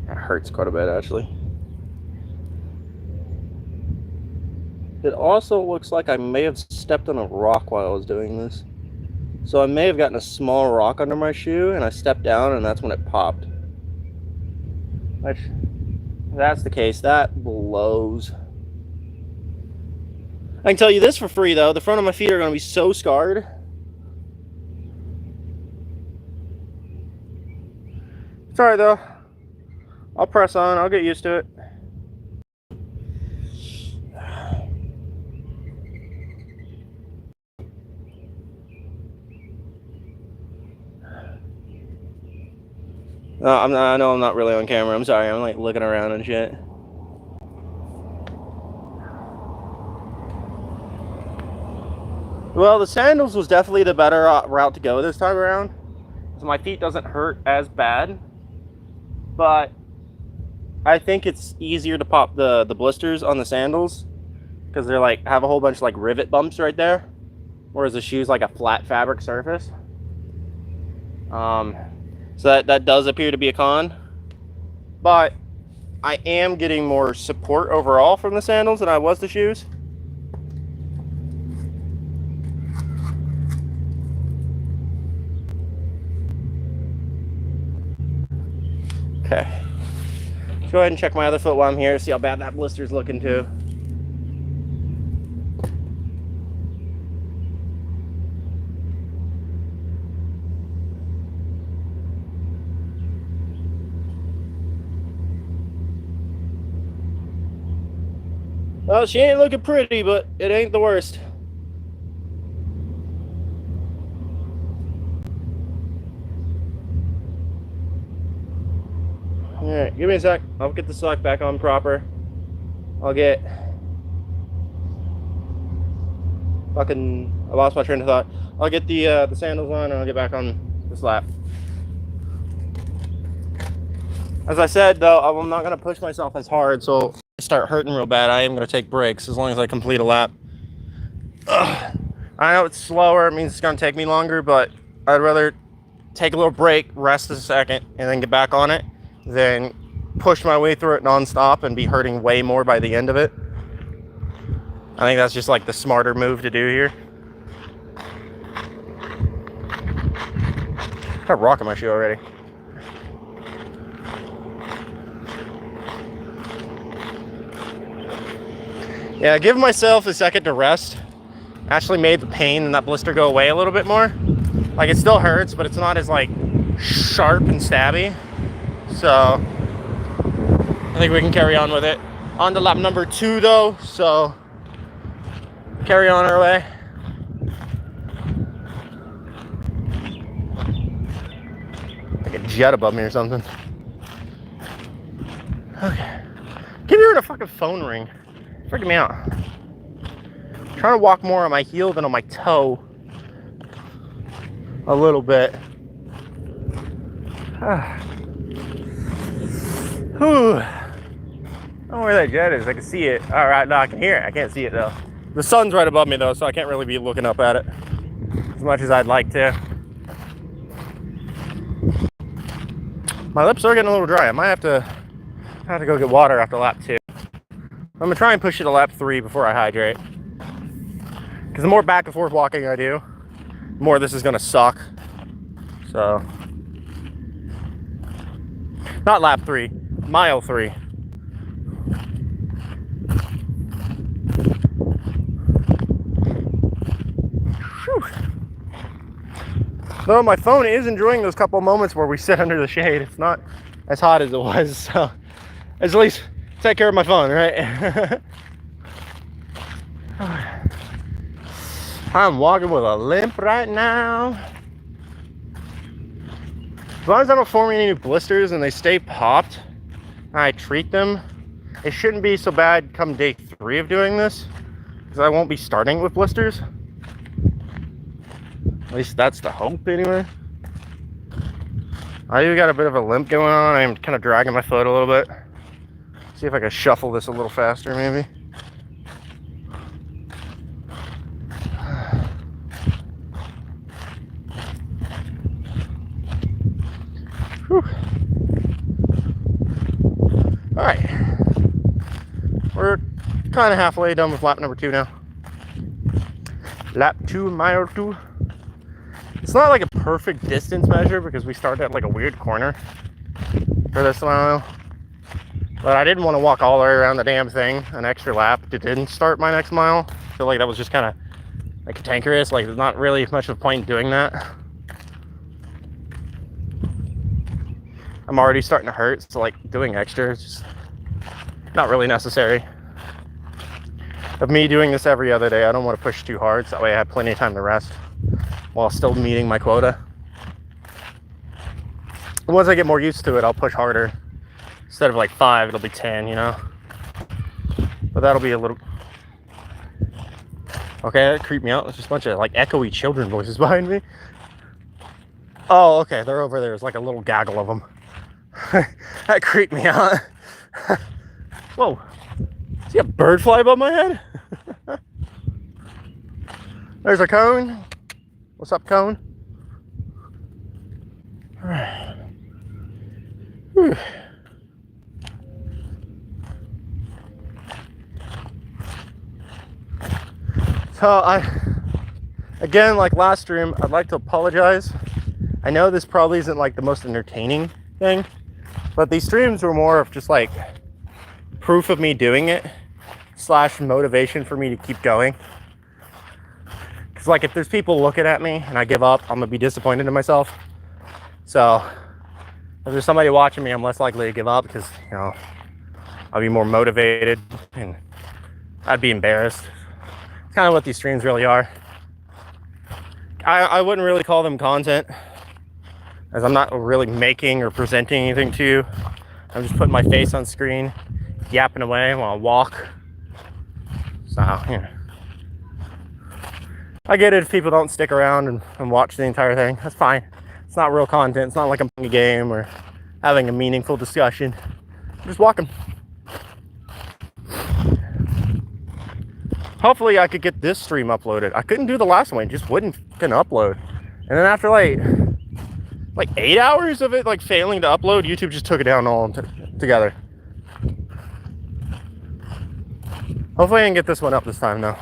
That hurts quite a bit, actually. It also looks like I may have stepped on a rock while I was doing this. So I may have gotten a small rock under my shoe and I stepped down and that's when it popped. Which, if that's the case, that blows. I can tell you this for free though, the front of my feet are going to be so scarred. It's alright though. I'll press on, I'll get used to it. I know I'm not really on camera. I'm sorry. I'm like looking around and shit. Well, the sandals was definitely the better route to go this time around. So my feet doesn't hurt as bad. But I think it's easier to pop the blisters on the sandals because they're like have a whole bunch of like rivet bumps right there, whereas the shoe's like a flat fabric surface. So that does appear to be a con, but I am getting more support overall from the sandals than I was the shoes. Okay, let's go ahead and check my other foot while I'm here, see how bad that blister's looking too. Well, she ain't looking pretty, but it ain't the worst. Alright, give me a sec. I'll get the sock back on proper. I'll get... I lost my train of thought. I'll get the sandals on and I'll get back on this lap. As I said, though, I'm not going to push myself as hard, so... start hurting real bad, I am going to take breaks as long as I complete a lap. Ugh. I know it's slower, it means it's going to take me longer, but I'd rather take a little break, rest a second, and then get back on it than push my way through it non-stop and be hurting way more by the end of it. I think that's just like the smarter move to do here. I've got a rock in my shoe already. Yeah, give myself a second to rest actually made the pain in that blister go away a little bit more. Like, it still hurts, but it's not as like sharp and stabby. So I think we can carry on with it. On to lap number 2 though, so carry on our way. Like a jet above me or something. Okay. Keep hearing a fucking phone ring. Freaking me out. I'm trying to walk more on my heel than on my toe. A little bit. Whew. I don't know where that jet is. I can see it. All right, no, I can hear it. I can't see it though. The sun's right above me though, so I can't really be looking up at it as much as I'd like to. My lips are getting a little dry. I might have to go get water after lap 2. I'm gonna try and push it to lap 3 before I hydrate. Because the more back and forth walking I do, the more this is gonna suck. So, not lap 3, mile 3. Whew. Though my phone is enjoying those couple moments where we sit under the shade. It's not as hot as it was, so at least take care of my phone, right? I'm walking with a limp right now. As long as I don't form any new blisters and they stay popped, I treat them, it shouldn't be so bad come day 3 of doing this, because I won't be starting with blisters. At least that's the hope anyway. I do got a bit of a limp going on. I'm kind of dragging my foot a little bit. See if I can shuffle this a little faster maybe. Whew. All right, we're kind of halfway done with lap number 2 now. Lap 2, mile 2. It's not like a perfect distance measure because we started at like a weird corner for this mile. But I didn't want to walk all the way around the damn thing an extra lap to didn't start my next mile. I feel like that was just kind of like cantankerous. Like there's not really much of a point in doing that. I'm already starting to hurt, so like doing extra is just not really necessary. Of me doing this every other day, I don't want to push too hard, so that way I have plenty of time to rest while still meeting my quota. Once I get more used to it, I'll push harder. Instead of like 5, it'll be 10, you know? But that'll be a little... Okay, that creeped me out. There's just a bunch of like echoey children voices behind me. Oh, okay, they're over there. There's like a little gaggle of them. That creeped me out. Whoa. See a bird fly above my head? There's a cone. What's up, cone? All right. Whew. So again, like last stream, I'd like to apologize. I know this probably isn't like the most entertaining thing, but these streams were more of just like proof of me doing it / motivation for me to keep going. Because like if there's people looking at me and I give up, I'm gonna be disappointed in myself. So if there's somebody watching me, I'm less likely to give up because, you know, I'll be more motivated and I'd be embarrassed. It's kind of what these streams really are. I wouldn't really call them content, as I'm not really making or presenting anything to you. I'm just putting my face on screen, yapping away while I walk. So, yeah. I get it if people don't stick around and watch the entire thing. That's fine. It's not real content. It's not like I'm playing a game or having a meaningful discussion. I'm just walking. Hopefully I could get this stream uploaded. I couldn't do the last one. It just wouldn't upload. And then after like 8 hours of it like failing to upload, YouTube just took it down all together. Hopefully I can get this one up this time though.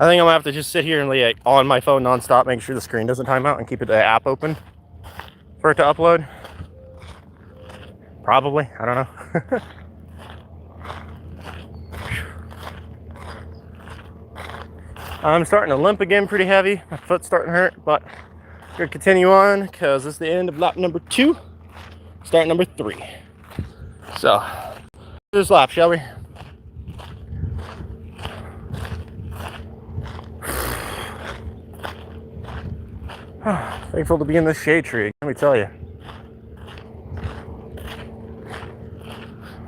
I think I'm gonna have to just sit here and like on my phone nonstop, make sure the screen doesn't time out, and keep the app open for it to upload. Probably, I don't know. I'm starting to limp again pretty heavy. My foot's starting to hurt, but I'm gonna continue on because it's the end of lap number 2, start number 3. So, this lap, shall we? Thankful to be in this shade tree, let me tell you.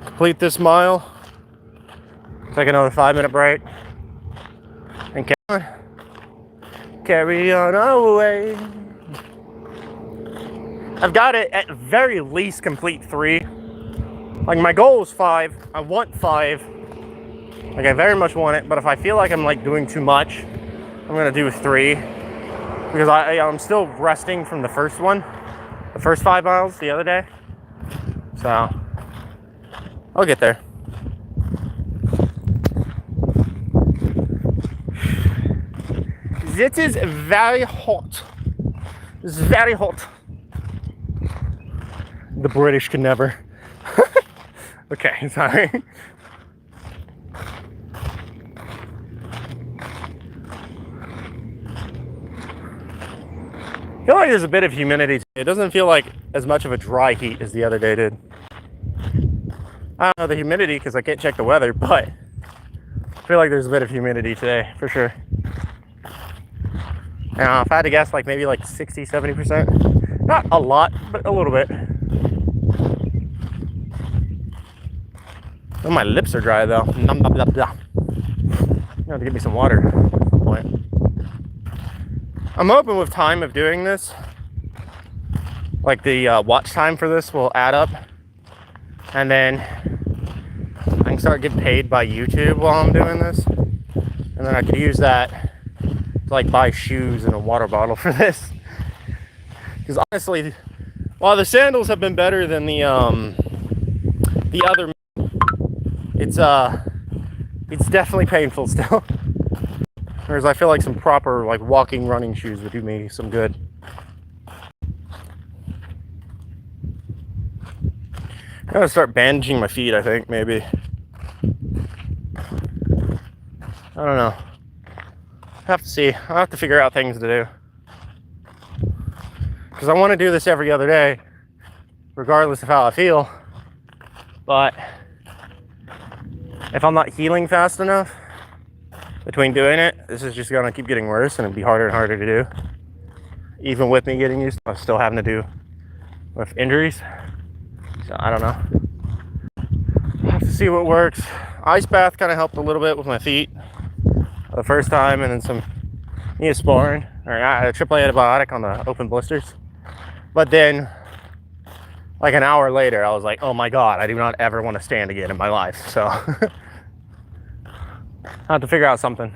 Complete this mile. Take another 5-minute break. And carry on our way. I've got it at very least complete 3. Like my goal is 5. I want 5. Like I very much want it, but if I feel like I'm like doing too much, I'm gonna do 3. Because I'm still resting from the first one. The first 5 miles the other day. So I'll get there. It is very hot. It's very hot. The British can never. Okay, sorry. I feel like there's a bit of humidity. It doesn't feel like as much of a dry heat as the other day did. I don't know the humidity because I can't check the weather, but I feel like there's a bit of humidity today for sure. Now, if I had to guess, like maybe like 60, 70%. Not a lot, but a little bit. Oh, my lips are dry though. Nom, nom, nom, nom. You have to give me some water at some point. I'm hoping with time of doing this, like the watch time for this will add up, and then I can start getting paid by YouTube while I'm doing this, and then I could use that to like buy shoes and a water bottle for this. Because honestly, while the sandals have been better than the other, it's definitely painful still. Whereas I feel like some proper like walking running shoes would do me some good. I'm gonna start bandaging my feet, I think, maybe. I don't know. Have to see. I'll have to figure out things to do. Because I want to do this every other day, regardless of how I feel. But if I'm not healing fast enough between doing it, this is just gonna keep getting worse and it'll be harder and harder to do. Even with me getting used to it, I'm still having to do with injuries. So I don't know. I'll have to see what works. Ice bath kind of helped a little bit with my feet the first time, and then some Neosporin or a AAA antibiotic on the open blisters. But then, like an hour later, I was like, oh my God, I do not ever want to stand again in my life. So I have to figure out something.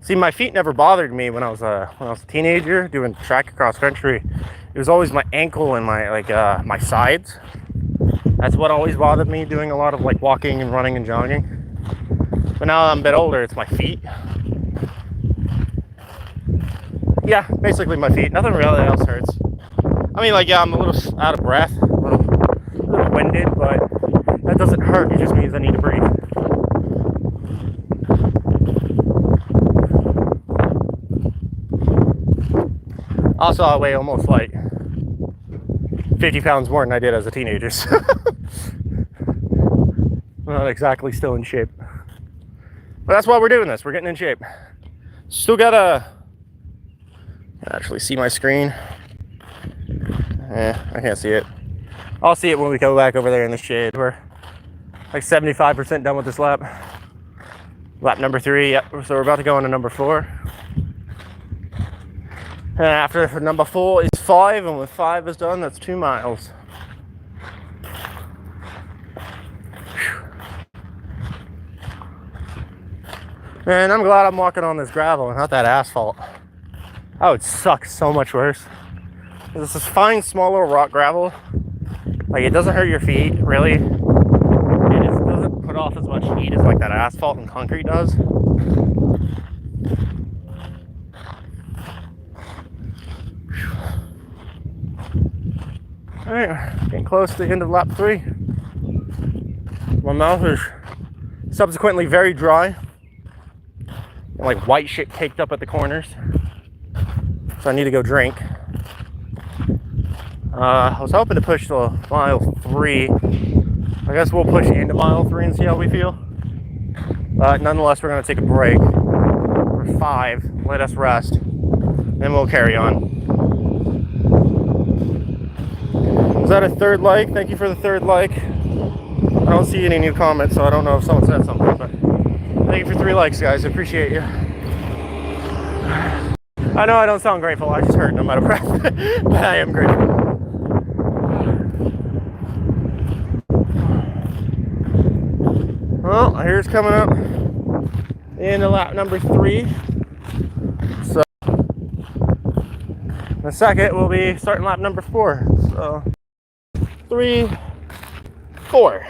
See, my feet never bothered me when I was a teenager doing track across country. It was always my ankle and my my sides. That's what always bothered me doing a lot of like walking and running and jogging. But now I'm a bit older, it's my feet. Yeah, basically my feet. Nothing really else hurts. I mean, like, yeah, I'm a little out of breath, a little winded, but that doesn't hurt. It just means I need to breathe. Also, I weigh almost like 50 pounds more than I did as a teenager. So I'm not exactly still in shape. But that's why we're doing this. We're getting in shape. Still gotta actually see my screen. I can't see it. I'll see it when we go back over there in the shade. We're like 75% done with this lap. Lap number 3. Yep. So we're about to go into number 4. And after number 4 is 5, and when 5 is done, that's 2 miles. Man, I'm glad I'm walking on this gravel and not that asphalt. That would suck so much worse. This is fine, small little rock gravel. Like, it doesn't hurt your feet, really. It just doesn't put off as much heat as like that asphalt and concrete does. Alright, getting close to the end of lap 3. My mouth is subsequently very dry. And like white shit caked up at the corners. So I need to go drink. I was hoping to push to mile 3. I guess we'll push into mile 3 and see how we feel. But nonetheless, we're going to take a break for number 5. Let us rest. Then we'll carry on. Is that a third like? Thank you for the third like. I don't see any new comments, so I don't know if someone said something, but thank you for 3 likes, guys. I appreciate you. I know I don't sound grateful. I just heard I'm out of breath. But I am grateful. Well, here's coming up into lap number 3. So in a second, we'll be starting lap number 4. So 3, 4.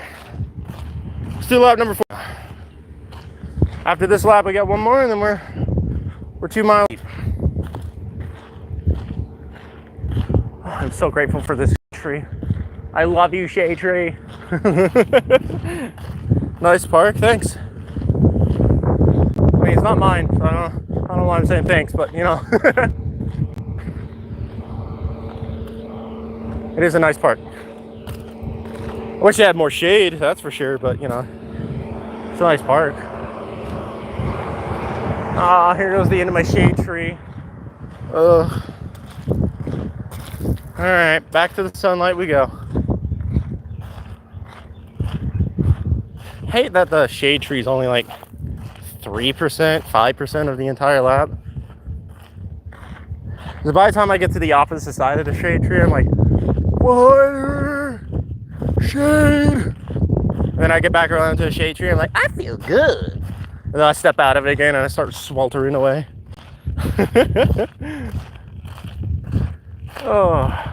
Let's do lap number 4. After this lap, we got one more, and then we're 2 miles. Oh, I'm so grateful for this tree. I love you, shade tree. Nice park, thanks. I mean, it's not mine, so I don't know why I'm saying thanks, but you know. It is a nice park. I wish it had more shade, that's for sure, but you know, it's a nice park. Ah, here goes the end of my shade tree. Alright, back to the sunlight we go. Hate that the shade tree is only like 3%, 5% of the entire lap. Because by the time I get to the opposite side of the shade tree, I'm like, water, shade. And then I get back around to the shade tree, I'm like, I feel good. And then I step out of it again and I start sweltering away. Oh.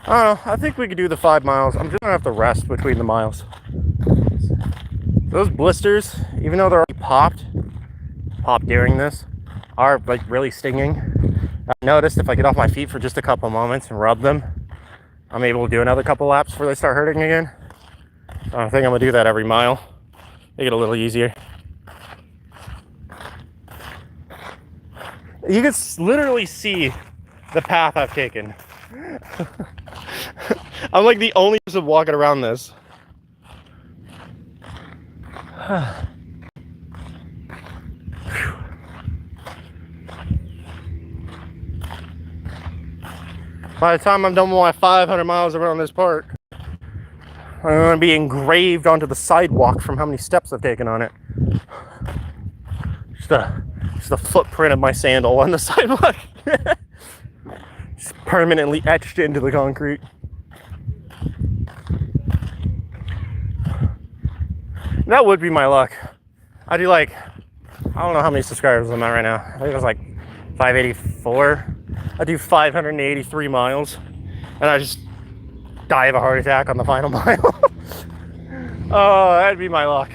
I don't know, I think we could do the 5 miles. I'm just gonna have to rest between the miles. Those blisters, even though they're already popped during this, are like really stinging. I noticed if I get off my feet for just a couple moments and rub them, I'm able to do another couple laps before they start hurting again. I think I'm gonna do that every mile. Make it a little easier. You can literally see the path I've taken. I'm like the only person walking around this. By the time I'm done with my 500 miles around this park, I'm going to be engraved onto the sidewalk from how many steps I've taken on it. Just the footprint of my sandal on the sidewalk. Just permanently etched into the concrete. That would be my luck. I do like, I don't know how many subscribers I'm at right now. I think it was like 584. I do 583 miles. And I just die of a heart attack on the final mile. Oh, that'd be my luck.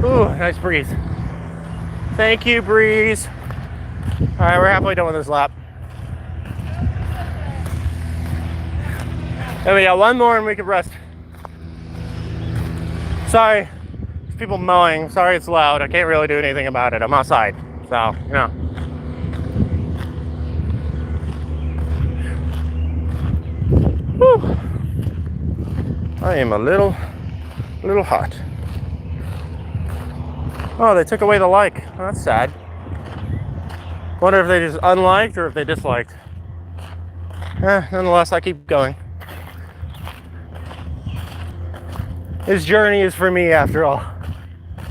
Ooh, nice breeze. Thank you, breeze. All right, we're halfway done with this lap. And we got one more and we can rest. Sorry, there's people mowing. Sorry it's loud. I can't really do anything about it. I'm outside, so, you know. Whew. I am a little hot. Oh, they took away the like. Oh, that's sad. Wonder if they just unliked or if they disliked. Nonetheless, I keep going. This journey is for me after all.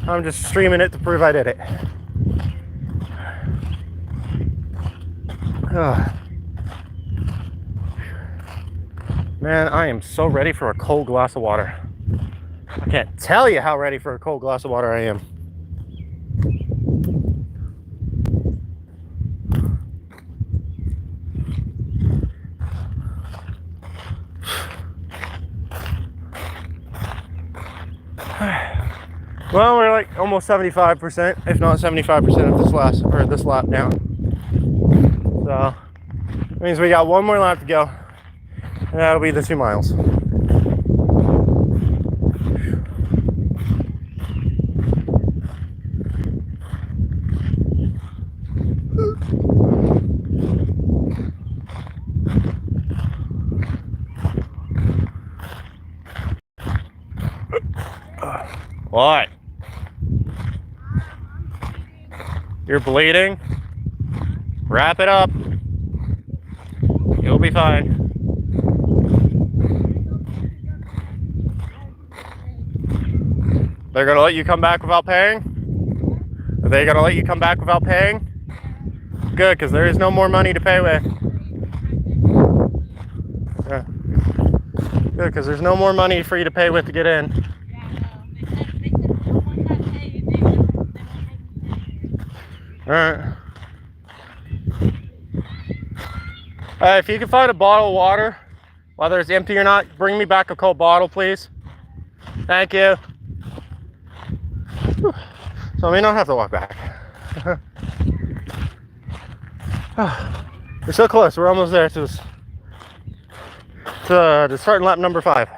I'm just streaming it to prove I did it. Oh. Man, I am so ready for a cold glass of water. I can't tell you how ready for a cold glass of water I am. Well, we're like almost 75%, if not 75% of this lap now. So, that means we got one more lap to go, and that'll be the 2 miles. What? You're bleeding? Wrap it up. You'll be fine. They're gonna let you come back without paying? Are they gonna let you come back without paying? Good, because there is no more money to pay with. Yeah. Good, because there's no more money for you to pay with to get in. Yeah, I know. They said once I pay you, they won't make me pay. Alright. If you can find a bottle of water, whether it's empty or not, bring me back a cold bottle, please. Thank you. Whew. So we don't have to walk back. We're so close. We're almost there to starting lap number 5.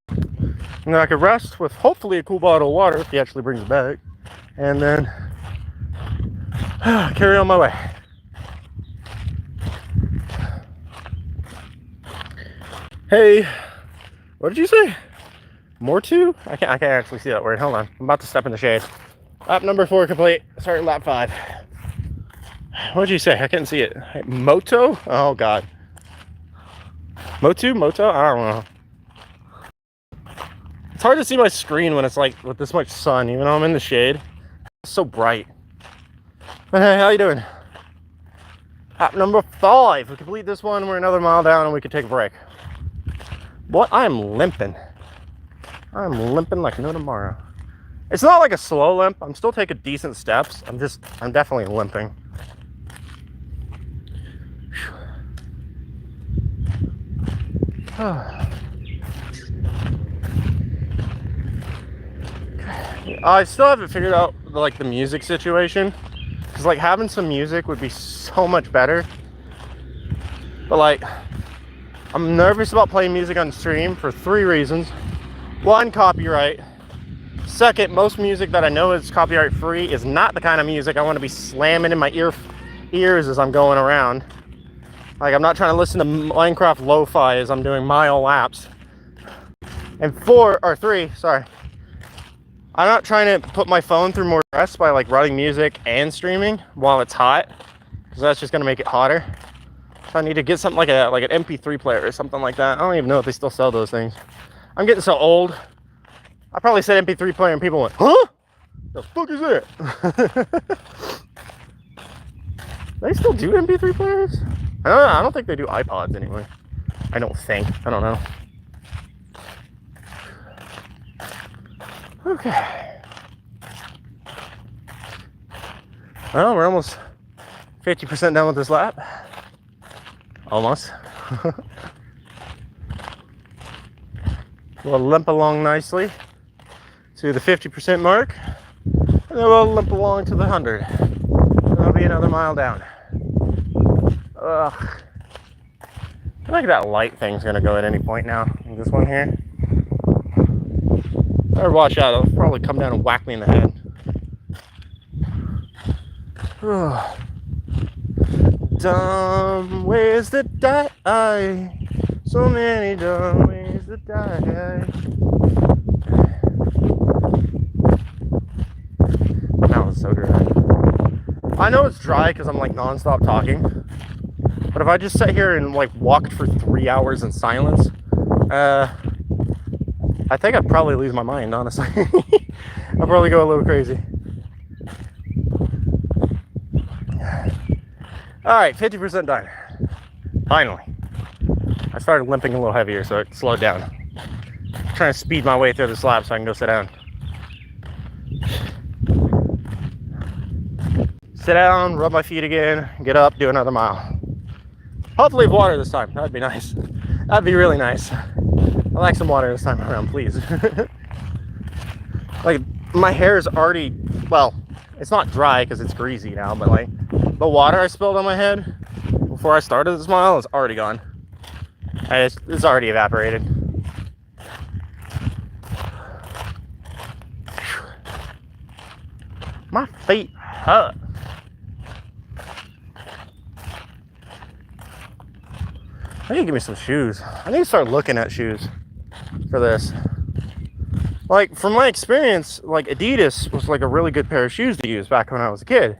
And then I could rest with hopefully a cool bottle of water if he actually brings it back, and then carry on my way. Hey, what did you say? More two? I can't actually see that word. Hold on. I'm about to step in the shade. Lap number 4 complete. Starting lap 5. What did you say? I couldn't see it. Moto? Oh God. Moto? I don't know. It's hard to see my screen when it's like with this much sun, even though I'm in the shade. It's so bright. But hey, how you doing? Lap number 5. We complete this one. We're another mile down and we can take a break. What? I'm limping. I'm limping like no tomorrow. It's not like a slow limp. I'm still taking decent steps. I'm definitely limping. I still haven't figured out like the music situation, because like having some music would be so much better, but like I'm nervous about playing music on stream for 3 reasons. 1, copyright. 2nd, most music that I know is copyright free is not the kind of music I want to be slamming in my ears as I'm going around. Like, I'm not trying to listen to Minecraft lo-fi as I'm doing mile laps. And 3, sorry. I'm not trying to put my phone through more stress by like running music and streaming while it's hot, because that's just gonna make it hotter. So I need to get something like an MP3 player or something like that. I don't even know if they still sell those things. I'm getting so old. I probably said MP3 player and people went, huh? The fuck is that? They still do MP3 players? I don't think they do iPods anyway. I don't think. I don't know. Okay. Well, we're almost 50% done with this lap. Almost. We'll limp along nicely to the 50% mark, and then we'll limp along to the 100. That'll be another mile down. Ugh. I feel like that light thing's gonna go at any point now. This one here. Better watch out, it'll probably come down and whack me in the head. Ugh. Dumb ways to die. So many dumb ways to die. That was so dry. I know it's dry because I'm like non-stop talking. But if I just sat here and like walked for 3 hours in silence, I think I'd probably lose my mind, honestly. I'd probably go a little crazy. Alright, 50% done. Finally. I started limping a little heavier, so it slowed down. I'm trying to speed my way through this lap so I can go sit down. Sit down, rub my feet again, get up, do another mile. Hopefully with water this time. That'd be nice. That'd be really nice. I'd like some water this time around, please. Like, my hair is already, well, it's not dry because it's greasy now, but like, the water I spilled on my head before I started this mile is already gone. It's already evaporated. My feet hurt. I need to get me some shoes. I need to start looking at shoes for this. Like, from my experience, like, Adidas was like a really good pair of shoes to use back when I was a kid.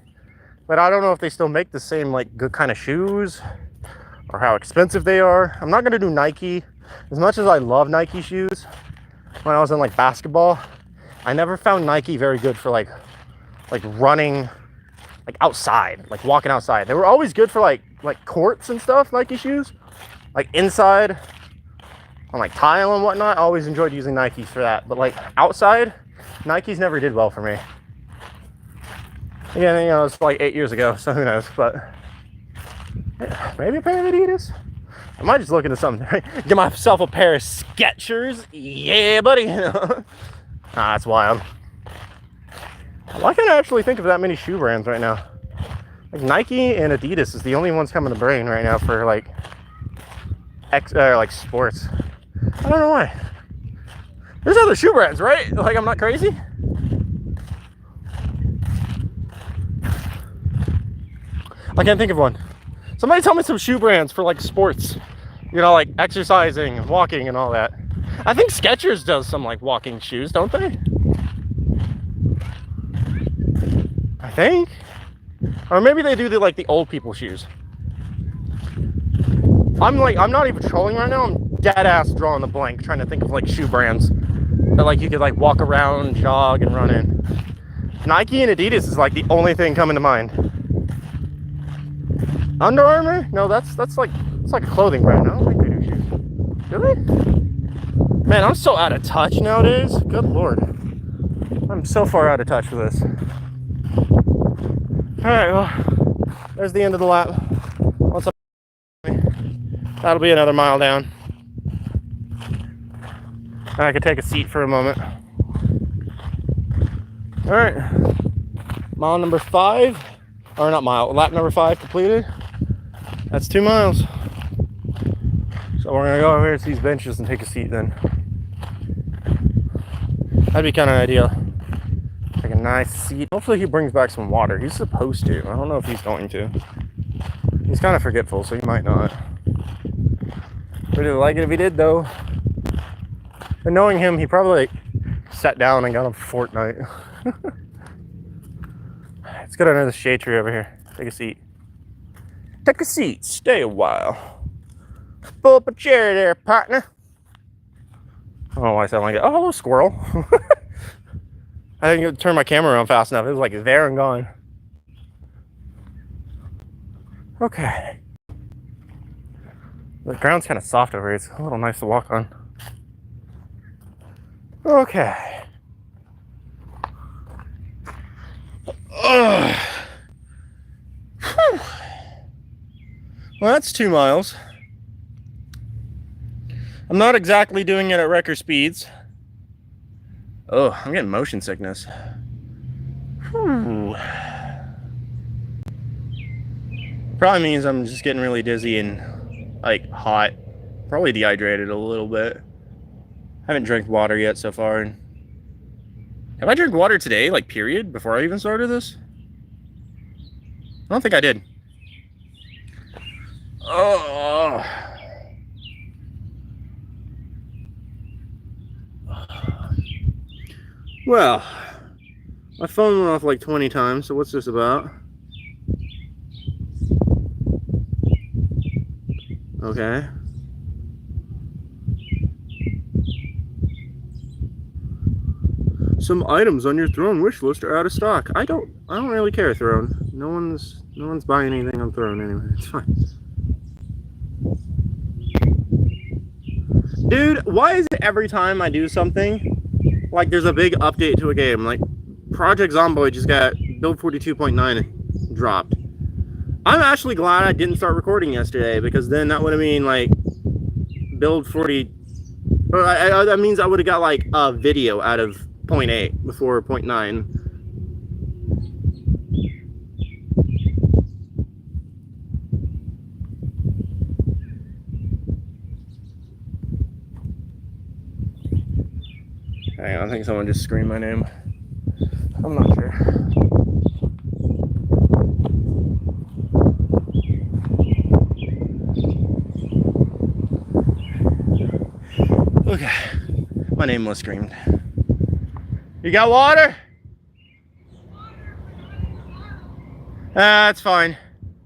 But I don't know if they still make the same, like, good kind of shoes or how expensive they are. I'm not going to do Nike. As much as I love Nike shoes, when I was in, like, basketball, I never found Nike very good for, like running, like, outside, like, walking outside. They were always good for, like courts and stuff, Nike shoes. Like, inside, on, like, tile and whatnot, I always enjoyed using Nikes for that. But, like, outside, Nikes never did well for me. Again, you know, it's like 8 years ago, so who knows. But yeah, maybe a pair of Adidas. I might just look into something. Get myself a pair of Skechers. Yeah, buddy. That's wild. Why can't I actually think of that many shoe brands right now? Like, Nike and Adidas is the only ones coming to brain right now for, like, like sports. I don't know why. There's other shoe brands, right? Like, I'm not crazy. I can't think of one. Somebody tell me some shoe brands for, like, sports. You know, like exercising and walking and all that. I think Skechers does some, like, walking shoes, don't they? I think. Or maybe they do the old people shoes. I'm not even trolling right now. I'm dead ass drawing the blank, trying to think of, like, shoe brands that, like, you could, like, walk around, jog, and run in. Nike and Adidas is, like, the only thing coming to mind. Under Armour? No, that's like, it's like a clothing brand. I don't think they do shoes. Do they? Man, I'm so out of touch nowadays. Good Lord. I'm so far out of touch with this. Alright, well, there's the end of the lap. What's up? That'll be another mile down. And I could take a seat for a moment. Alright. Mile number 5. Or not mile, lap number 5 completed. That's 2 miles. So we're gonna go over here to these benches and take a seat then. That'd be kind of ideal. Like a nice seat. Hopefully he brings back some water. He's supposed to. I don't know if he's going to. He's kind of forgetful, so he might not. Really like it if he did, though. And knowing him, he probably sat down and got a Fortnite. Let's go to another shade tree over here. Take a seat. Take a seat. Stay a while. Pull up a chair there, partner. I don't know why I sound like it. Oh, hello, squirrel. I didn't turn my camera around fast enough. It was like there and gone. Okay. The ground's kind of soft over here. It's a little nice to walk on. Okay. Well, that's 2 miles. I'm not exactly doing it at record speeds. Oh, I'm getting motion sickness. Whew. Probably means I'm just getting really dizzy and, like, hot. Probably dehydrated a little bit. Haven't drank water yet so far. Have I drank water today, like, period, before I even started this? I don't think I did. Oh. Well, my phone went off like 20 times, so what's this about? Okay. Some items on your Throne wish list are out of stock. I don't really care, Throne. No one's buying anything on Throne anyway. It's fine. Dude, why is it every time I do something, like there's a big update to a game? Like Project Zomboid just got build 42.9 dropped. I'm actually glad I didn't start recording yesterday, because then that would have mean like build 40. Or that means I would have got like a video out of 0.8 before 0.9. Hang on, I think someone just screamed my name. I'm not sure. Okay, my name was screamed. You got water? That's fine.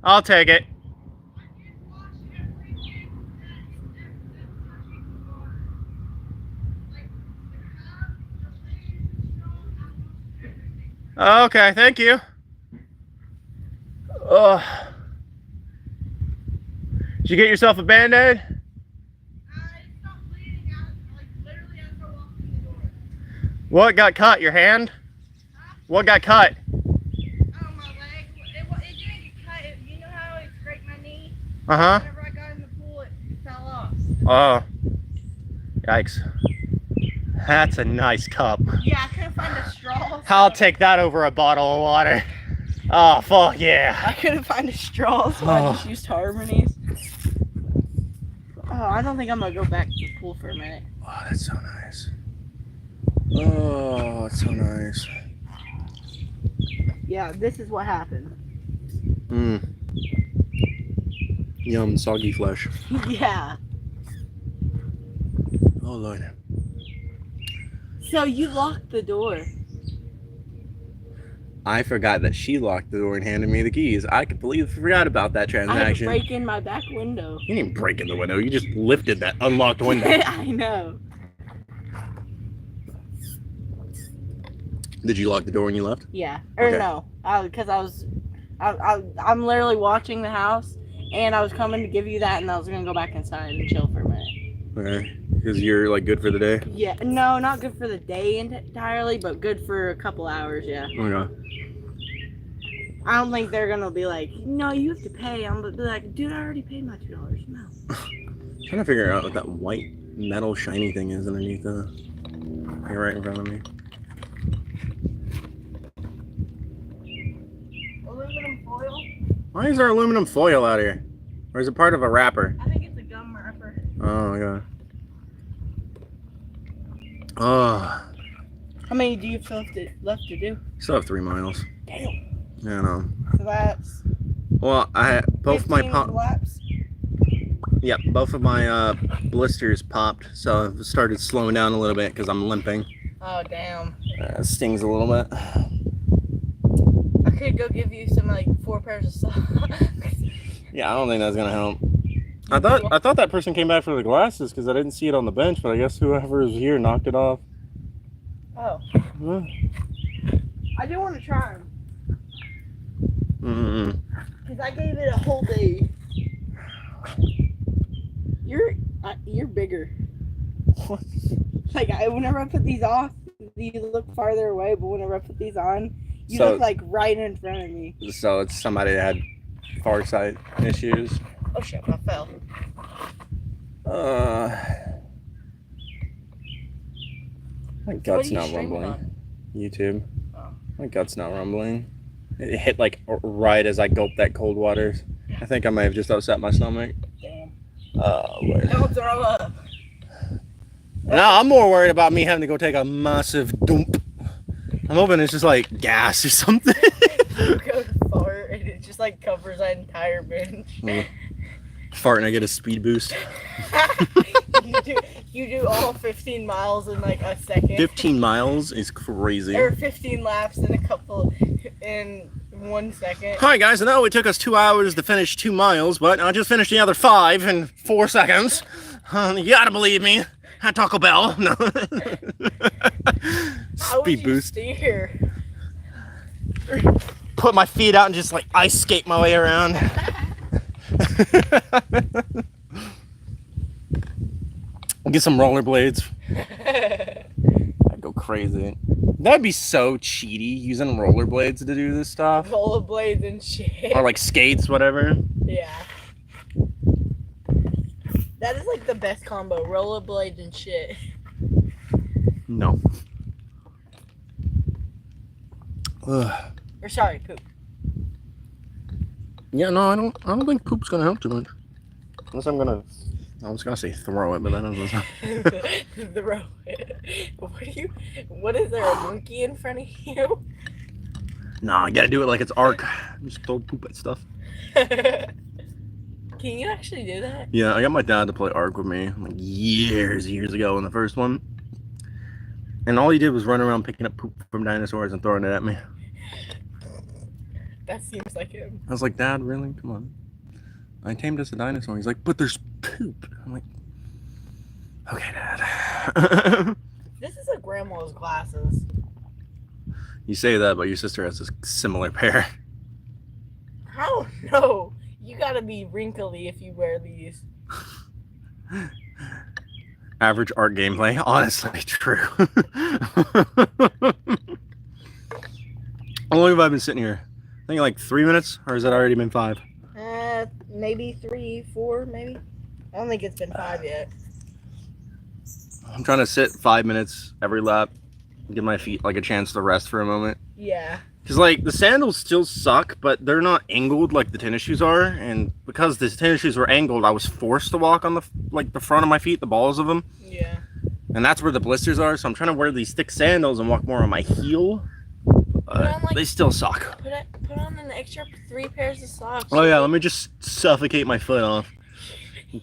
I'll take it. Okay, thank you. Did you get yourself a Band-Aid? What got cut? Your hand? What got cut? Oh, my leg. It didn't get cut. You know how it scraped my knee? Uh-huh. Whenever I got in the pool, it fell off. Oh. Yikes. That's a nice cup. Yeah, I couldn't find a straw. I'll take that over a bottle of water. Oh, fuck yeah. I couldn't find a straw, so I just used Harmony's. Oh, I don't think I'm gonna go back to the pool for a minute. Oh, that's so nice. Oh, it's so nice. Yeah, this is what happened. Mmm. Yum, soggy flesh. Yeah. Oh, Lord. So you locked the door. I forgot that she locked the door and handed me the keys. I completely forgot about that I had to transaction. break in my back window. You didn't break in the window. You just lifted that unlocked window. I know. Did you lock the door when you left? Yeah. Or Okay. no. Because I'm literally watching the house, and I was coming to give you that, and I was gonna go back inside and chill for a minute. Okay. Because you're like good for the day? Yeah. No, not good for the day entirely, but good for a couple hours. Yeah. Okay. I don't think they're gonna be like, no, you have to pay. I'm gonna be like, dude, I already paid my $2. No. Trying to figure out what that white metal shiny thing is underneath the. You're right in front of me. Aluminum foil. Why is there aluminum foil out here? Or is it part of a wrapper? I think it's a gum wrapper. Oh my god. Oh, How many do you feel left to do? still have 3 miles. Damn. Yeah, I know. So that's Well, I both my 15 laps. yeah, both of my blisters popped, so I started slowing down a little bit because I'm limping. Oh damn. It stings a little bit. I could go give you some like 4 pairs of socks. Yeah, I don't think that's gonna help. I thought that person came back for the glasses because I didn't see it on the bench, but I guess whoever was here knocked it off. Oh. Huh? I do want to try them Mm-mm. because I gave it a whole day. You're bigger. Like whenever I put these off, you look farther away, but whenever I put these on, you So- look like right in front of me. So it's somebody that had far sight issues. Oh shit! I fell. My gut's What are you not streaming rumbling. on? YouTube. Oh. My gut's not rumbling. It hit like right as I gulped that cold water. I think I may have just upset my stomach. Damn. Lord. Don't throw up. No, I'm more worried about me having to go take a massive dump. I'm hoping it's just like gas or something. You go to fart and it just like covers that entire bench. Fart and I get a speed boost. you do all 15 miles in like a second. 15 miles is crazy. Or 15 laps in 1 second. Hi guys, I know it took us 2 hours to finish 2 miles, but I just finished the other 5 in 4 seconds. You gotta believe me. At Taco Bell. No. How would Speed you boost. steer? Put my feet out and just like ice skate my way around. Get some rollerblades. I'd go crazy. That'd be so cheaty using rollerblades to do this stuff. Rollerblades and shit. Or like skates, whatever. Yeah. That is like the best combo. Rollerblades and shit. No. Ugh. Or sorry, poop. Yeah, no, I don't think poop's gonna help too much. Unless I was gonna say throw it, but that doesn't sound. What is there, a monkey in front of you? Nah, I gotta do it like it's Ark. Just throw poop at stuff. Can you actually do that? Yeah, I got my dad to play Ark with me like years ago in the first one. And all he did was run around picking up poop from dinosaurs and throwing it at me. That seems like him. I was like, Dad, really? Come on. I tamed us a dinosaur. He's like, but there's poop. I'm like, okay, Dad. This is a grandma's glasses. You say that, but your sister has a similar pair. How? No. You gotta be wrinkly if you wear these. Average art gameplay. Honestly, true. How long have I been sitting here? I think like 3 minutes, or has it already been 5? Maybe 3, 4, maybe. I don't think it's been 5 yet. I'm trying to sit 5 minutes every lap, give my feet like a chance to rest for a moment. Yeah. Because like the sandals still suck, but they're not angled like the tennis shoes are, and because the tennis shoes were angled, I was forced to walk on the front of my feet, the balls of them. Yeah. And that's where the blisters are. So I'm trying to wear these thick sandals and walk more on my heel. They still suck. Put on an extra 3 pairs of socks. Oh yeah, let me just suffocate my foot off.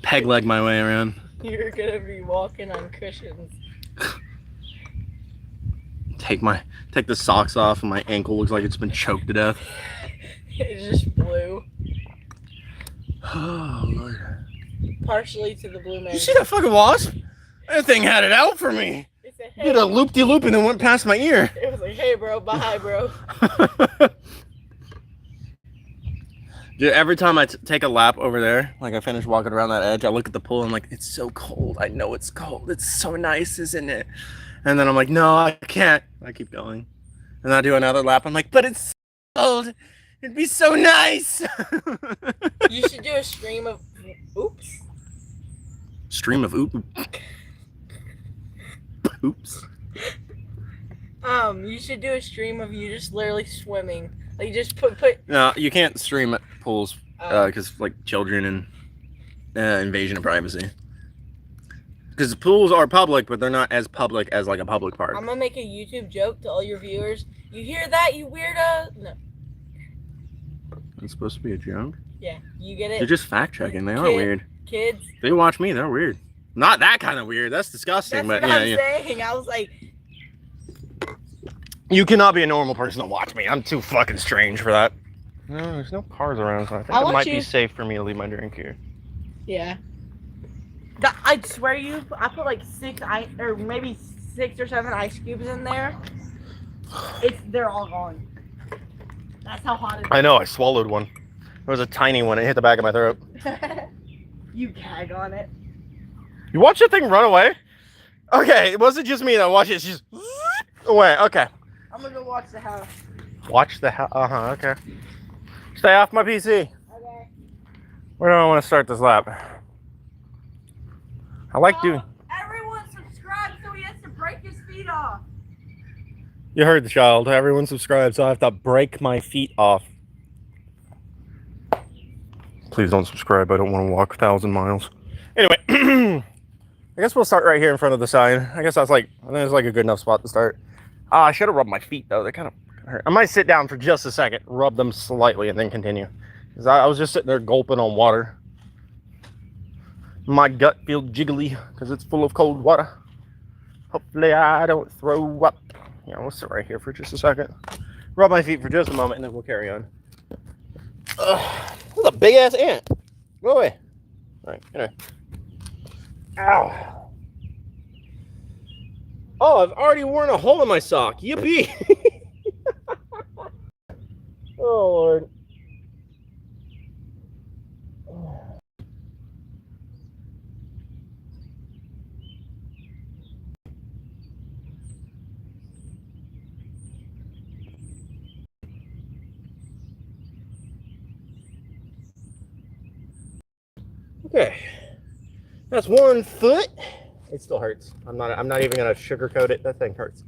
Peg leg my way around. You're gonna be walking on cushions. Take the socks off and my ankle looks like it's been choked to death. It just blew. Oh Lord. Partially to the blue man. You see that fucking wasp? That thing had it out for me. It said, hey. Did a loop-de-loop and then went past my ear. It was like, hey bro, bye bro. Dude, every time I take a lap over there, like I finish walking around that edge, I look at the pool and I'm like, it's so cold. I know it's cold. It's so nice, isn't it? And then I'm like, no, I can't. I keep going. And I do another lap. I'm like, but it's so cold. It'd be so nice. You should do a stream of oops. Stream of oops. Oops. You should do a stream of you just literally swimming. Like just put. No, you can't stream at pools because like children and invasion of privacy. Because pools are public, but they're not as public as like a public park. I'm gonna make a YouTube joke to all your viewers. You hear that, you weirdo? No. It's supposed to be a joke. Yeah, you get it. They're just fact checking. They are weird. Kids. They watch me. They're weird. Not that kind of weird. That's disgusting. That's but what yeah, I'm saying. I was like, you cannot be a normal person to watch me. I'm too fucking strange for that. No, there's no cars around, so I think it might be safe for me to leave my drink here. Yeah. I swear I put like 6 or maybe 6 or 7 ice cubes in there. They're all gone. That's how hot it is. I know. I swallowed one. It was a tiny one. It hit the back of my throat. You gag on it. You watch the thing run away? Okay, it wasn't just me that watched it. She's away. Okay. I'm gonna go watch the house. Watch the house. Okay. Stay off my PC. Okay. Where do I want to start this lap? I like doing. Everyone subscribe so he has to break his feet off. You heard the child. Everyone subscribe, so I have to break my feet off. Please don't subscribe. I don't want to walk 1,000 miles. Anyway, I guess we'll start right here in front of the sign. I think it's like a good enough spot to start. I should have rubbed my feet though. They kind of hurt. I might sit down for just a second, rub them slightly, and then continue. Because I was just sitting there gulping on water. My gut feels jiggly because it's full of cold water. Hopefully I don't throw up. Yeah, we'll sit right here for just a second. Rub my feet for just a moment, and then we'll carry on. This is a big ass ant. Go away. All right, anyway. Ow. Oh, I've already worn a hole in my sock. Yippee. Oh, Lord. Okay. That's 1 foot. It still hurts. I'm not even gonna sugarcoat it. That thing hurts.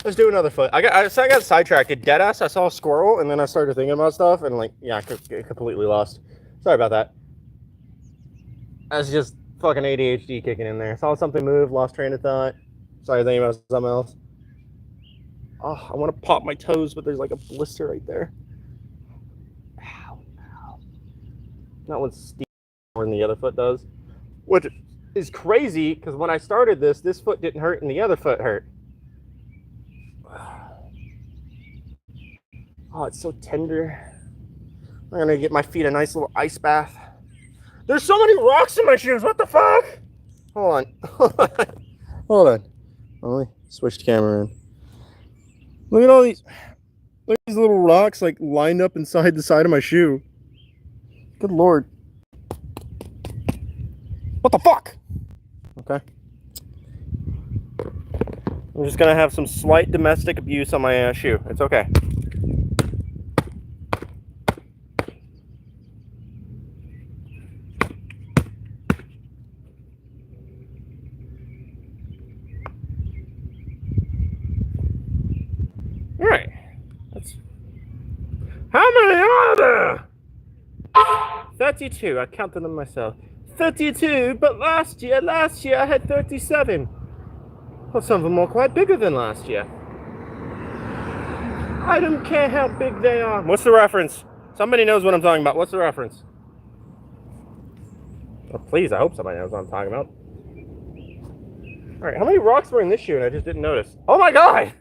Let's do another foot. I got sidetracked. Deadass. I saw a squirrel and then I started thinking about stuff and like, yeah, I completely lost. Sorry about that. That's just fucking ADHD kicking in there. Saw something move, lost train of thought. Started thinking about something else. Oh, I want to pop my toes, but there's like a blister right there. Ow, ow. That one's steep more than the other foot does. Which is crazy because when I started this foot didn't hurt and the other foot hurt. Oh, it's so tender. I'm gonna get my feet a nice little ice bath. There's so many rocks in my shoes. What the fuck? Hold on. Hold on. Let me switch the camera in. Look at all these. Look at these little rocks like lined up inside the side of my shoe. Good lord. What the fuck? Okay. I'm just gonna have some slight domestic abuse on my shoe. It's okay. All right. That's... How many are there? 32. I counted them myself. 32, but last year I had 37. Well, some of them are quite bigger than last year. I don't care how big they are. What's the reference? Somebody knows what I'm talking about. What's the reference? Oh, please, I hope somebody knows what I'm talking about. All right, how many rocks were in this shoe and I just didn't notice? Oh my god!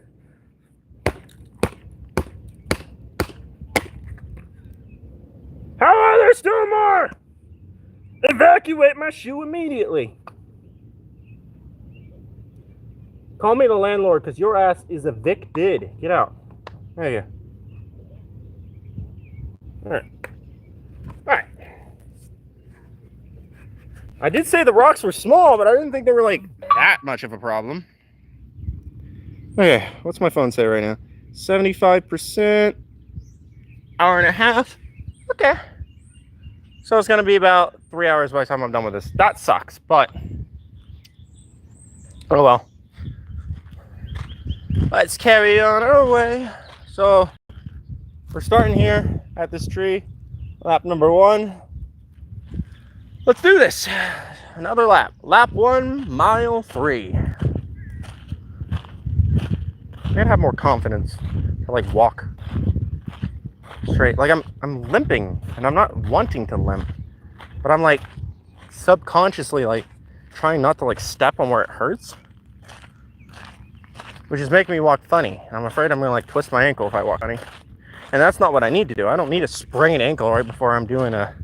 How are there still more? Evacuate my shoe immediately. Call me the landlord because your ass is evicted. Get out. There you go. Alright. Alright. I did say the rocks were small, but I didn't think they were like that much of a problem. Okay, what's my phone say right now? 75%. Hour and a half. Okay. So it's going to be about 3 hours by the time I'm done with this. That sucks, but oh well. Let's carry on our way. So we're starting here at this tree, lap number 1. Let's do this. Another lap. Lap 1, mile 3. I gotta have more confidence to like walk straight. Like I'm limping and I'm not wanting to limp, but I'm like subconsciously like trying not to like step on where it hurts, which is making me walk funny. I'm afraid I'm gonna like twist my ankle if I walk funny, and that's not what I need to do. I don't need a sprained ankle right before I'm doing a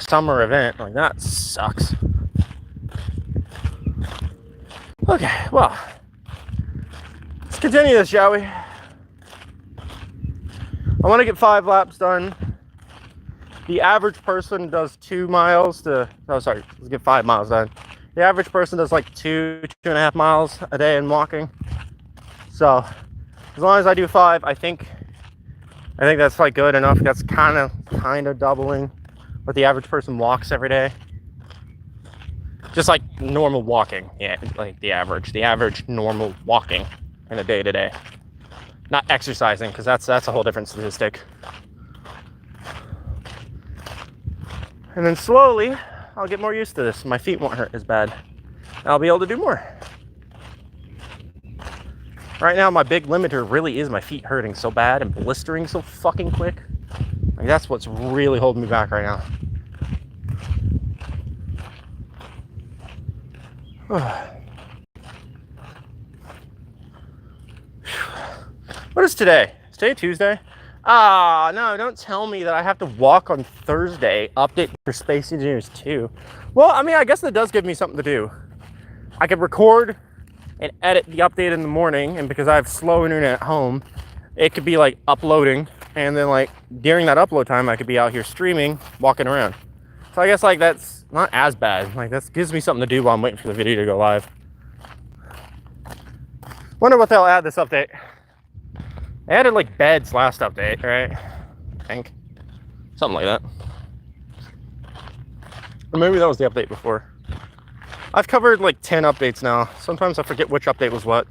summer event. Like that sucks. Okay, well, let's continue this, shall we? I want to get 5 laps done. The average person does 2 miles to, oh sorry, let's get 5 miles done. The average person does like 2.5 miles a day in walking. So as long as I do 5, I think that's like good enough. That's kind of doubling what the average person walks every day. Just like normal walking, yeah, like the average normal walking in a day to day. Not exercising, because that's a whole different statistic. And then slowly, I'll get more used to this. My feet won't hurt as bad. I'll be able to do more. Right now, my big limiter really is my feet hurting so bad and blistering so fucking quick. Like, that's what's really holding me back right now. What is today? Is today Tuesday? Ah, no, don't tell me that I have to walk on Thursday. Update for Space Engineers 2. Well, I mean, I guess that does give me something to do. I could record and edit the update in the morning, and because I have slow internet at home, it could be like uploading, and then like during that upload time, I could be out here streaming, walking around. So I guess like that's not as bad. Like that gives me something to do while I'm waiting for the video to go live. Wonder what they'll add this update. They added like beds last update, right? I think. Something like that. Or maybe that was the update before. I've covered like 10 updates now. Sometimes I forget which update was what.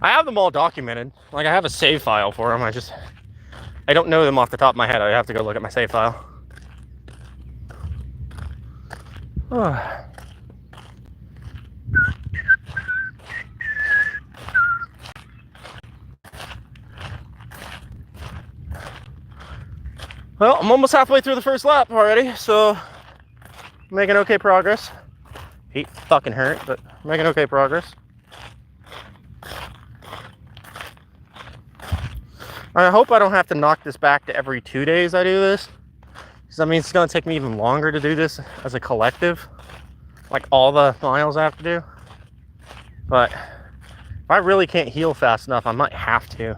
I have them all documented. Like I have a save file for them. I don't know them off the top of my head. I have to go look at my save file. Well, I'm almost halfway through the first lap already, so making okay progress. Feet fucking hurt, but making okay progress. I hope I don't have to knock this back to every 2 days I do this. Because that means it's going to take me even longer to do this as a collective. Like all the miles I have to do. But if I really can't heal fast enough, I might have to.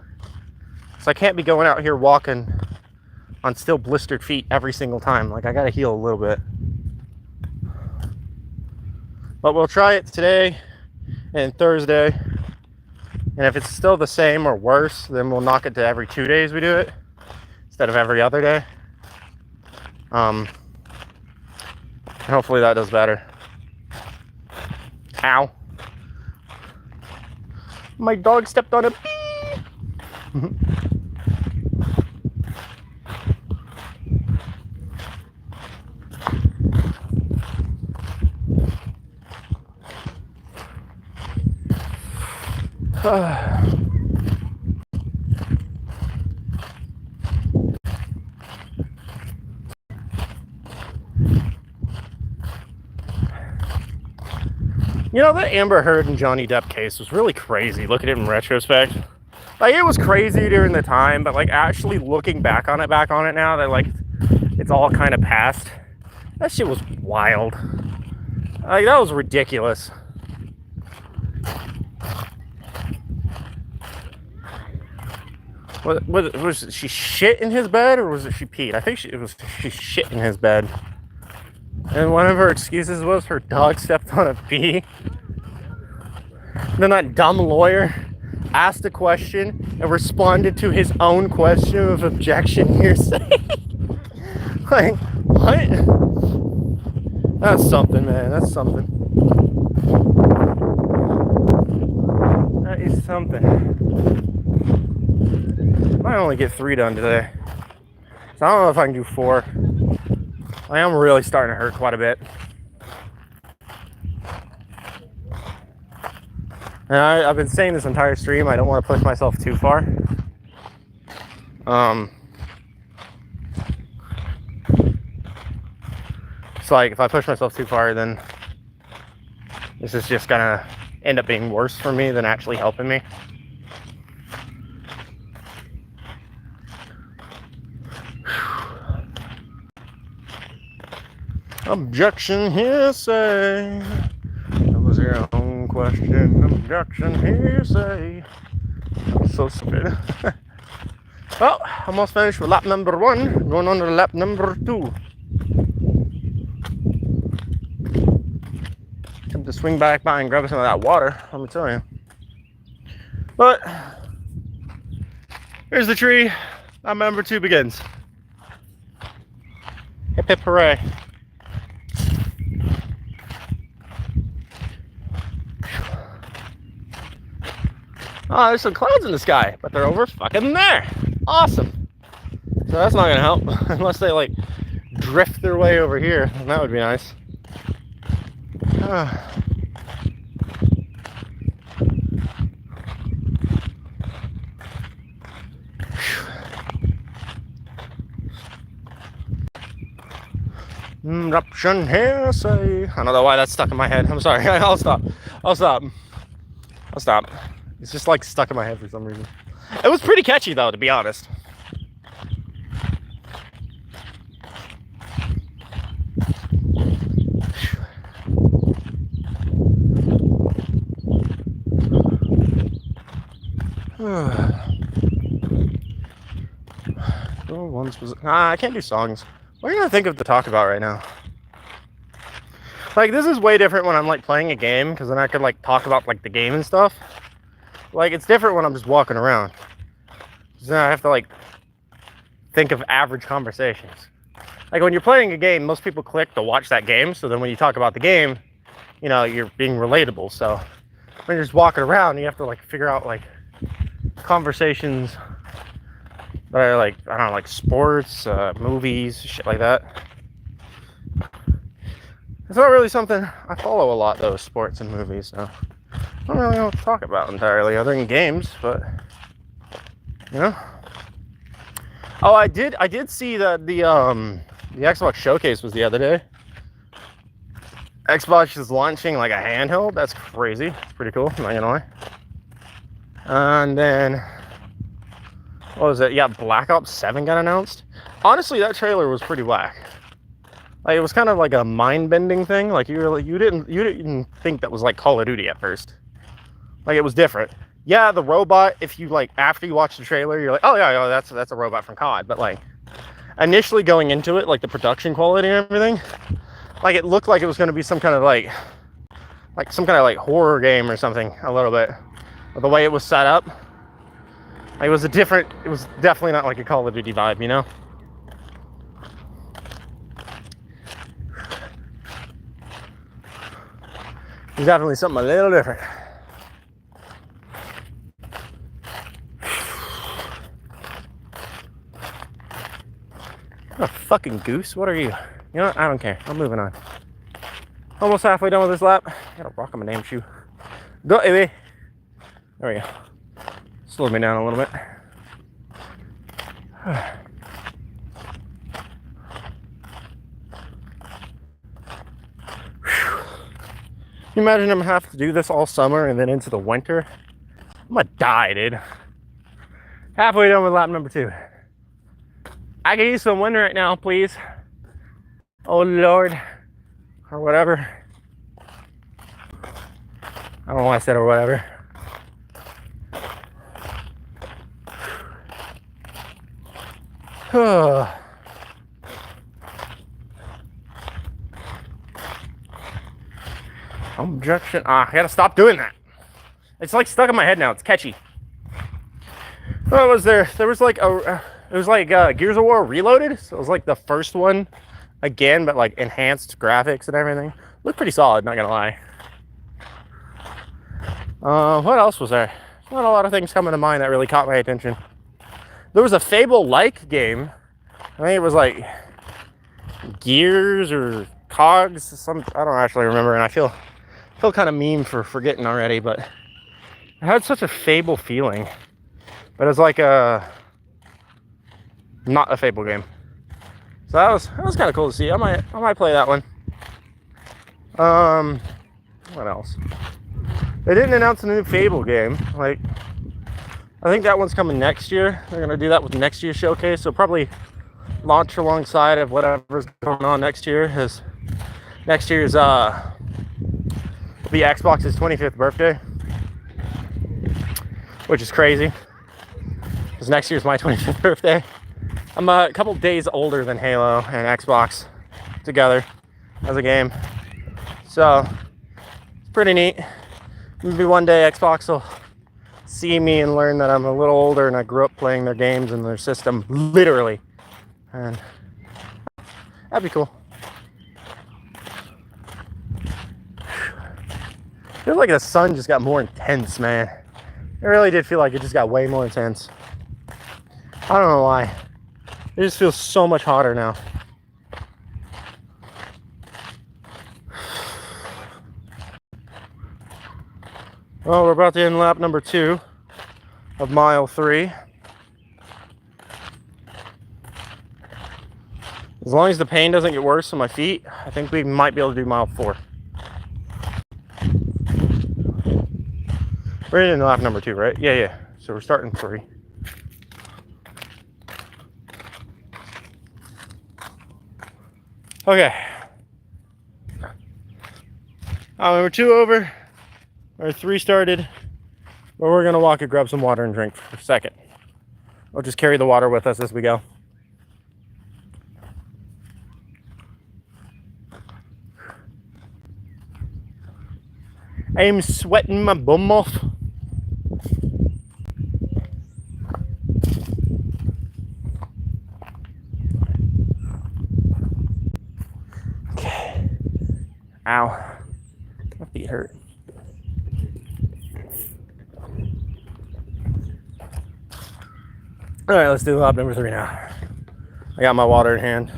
So I can't be going out here walking on still blistered feet every single time. Like, I gotta heal a little bit. But we'll try it today and Thursday. And if it's still the same or worse, then we'll knock it to every 2 days we do it instead of every other day. And hopefully that does better. Ow. My dog stepped on a bee. You know, the Amber Heard and Johnny Depp case was really crazy. Look at it in retrospect. Like, it was crazy during the time, but like actually looking back on it now that like it's all kind of past, that shit was wild. Like, that was ridiculous. Was she shit in his bed, or was it she peed? I think she shit in his bed. And one of her excuses was her dog stepped on a bee. Then that dumb lawyer asked a question and responded to his own question of objection hearsay. Like, what? That's something, man. That's something. That is something. I only get 3 done today. So I don't know if I can do 4. I am really starting to hurt quite a bit. And I've been saying this entire stream, I don't want to push myself too far. It's like, if I push myself too far, then this is just gonna end up being worse for me than actually helping me. Objection hearsay. That was your own question. Objection hearsay. That's so stupid. Well, almost finished with lap number 1. Going on to lap number 2. Time to swing back by and grab some of that water, let me tell you. But here's the tree. Lap number 2 begins. Hip hip hooray. Oh, there's some clouds in the sky, but they're over fucking there. Awesome. So that's not gonna help unless they like drift their way over here, and that would be nice. Eruption hearsay. I don't know why that's stuck in my head. I'm sorry. I'll stop. It's just like stuck in my head for some reason. It was pretty catchy though, to be honest. I can't do songs. What are you gonna think of to talk about right now? Like, this is way different when I'm like playing a game, because then I can like talk about like the game and stuff. Like, it's different when I'm just walking around. So then I have to like think of average conversations. Like, when you're playing a game, most people click to watch that game. So then when you talk about the game, you know, you're being relatable. So when you're just walking around, you have to like figure out like conversations that are like, I don't know, like sports, movies, shit like that. It's not really something I follow a lot, though, sports and movies, so I don't really know what to talk about entirely other than games, but you know. Oh, I did see that the Xbox showcase was the other day. Xbox is launching like a handheld. That's crazy. It's pretty cool, I'm not gonna lie. And then what was it? Yeah, Black Ops 7 got announced. Honestly, that trailer was pretty whack. Like, it was kind of like a mind-bending thing. Like you didn't think that was like Call of Duty at first. Like, it was different. Yeah, the robot, if you like, after you watch the trailer, you're like, oh yeah, that's a robot from COD. But like, initially going into it, like the production quality and everything, like it looked like it was going to be some kind of like some kind of like horror game or something a little bit. But the way it was set up, like, it was definitely not like a Call of Duty vibe, you know? It was definitely something a little different. Oh, fucking goose, what are you? You know what? I don't care. I'm moving on. Almost halfway done with this lap. I gotta rock on my damn shoe. Go, away. There we go. Slowed me down a little bit. Can you imagine I'm gonna have to do this all summer and then into the winter? I'm gonna die, dude. Halfway done with lap number 2. I can use some wind right now, please. Oh Lord. Or whatever. I don't know why I said or whatever. Objection. I gotta stop doing that. It's like stuck in my head now. It's catchy. What was there? There was like it was like Gears of War Reloaded. So it was like the first one again, but like enhanced graphics and everything. Looked pretty solid, not gonna lie. What else was there? Not a lot of things coming to mind that really caught my attention. There was a Fable-like game. I think it was like Gears or Cogs. I don't actually remember, and I feel kind of mean for forgetting already, but it had such a Fable feeling. But it was like not a Fable game. So that was kind of cool to see. I might play that one. What else? They didn't announce a new Fable game. Like, I think that one's coming next year. They're gonna do that with next year's showcase. So probably launch alongside of whatever's going on next year. As next year's be Xbox's 25th birthday, which is crazy because next year's my 25th birthday. I'm a couple days older than Halo and Xbox together as a game, so it's pretty neat. Maybe one day Xbox will see me and learn that I'm a little older and I grew up playing their games and their system, literally, and that'd be cool. I feel like the sun just got more intense, man. It really did feel like it just got way more intense. I don't know why. It just feels so much hotter now. Well, we're about to end lap number 2 of mile 3. As long as the pain doesn't get worse on my feet, I think we might be able to do mile 4. We're in lap number 2, right? Yeah. So we're starting 3. Okay. Number 2 over. Or 3 started. But we're gonna walk and grab some water and drink for a second. We'll just carry the water with us as we go. I'm sweating my bum off. Okay. Ow. My feet hurt. All right, let's do lap number 3 now. I got my water in hand.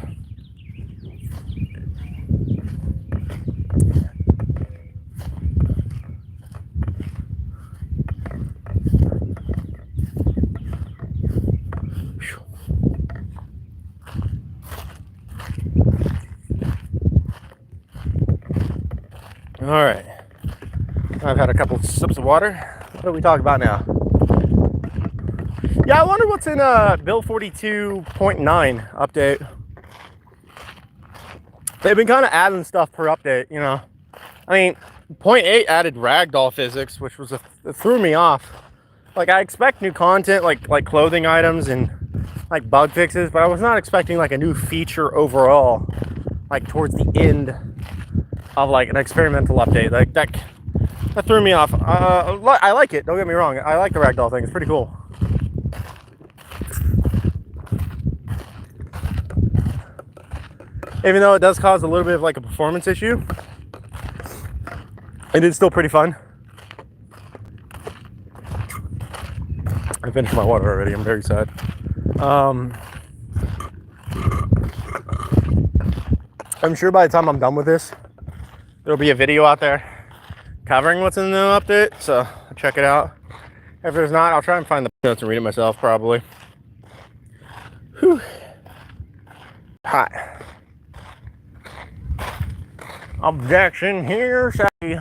All right, I've had a couple sips of water. What do we talk about now? Yeah, I wonder what's in Bill 42.9 update. They've been kind of adding stuff per update, you know. I mean, point 8 added ragdoll physics, which was it threw me off. Like, I expect new content, like clothing items and like bug fixes, but I was not expecting like a new feature overall, like towards the end of like an experimental update. Like that threw me off. I like it. Don't get me wrong. I like the ragdoll thing. It's pretty cool. Even though it does cause a little bit of like a performance issue, it is still pretty fun. I finished my water already. I'm very sad. I'm sure by the time I'm done with this, there'll be a video out there covering what's in the new update. So I'll check it out. If there's not, I'll try and find the notes and read it myself, probably. Whew. Hot. Objection here, say. Okay.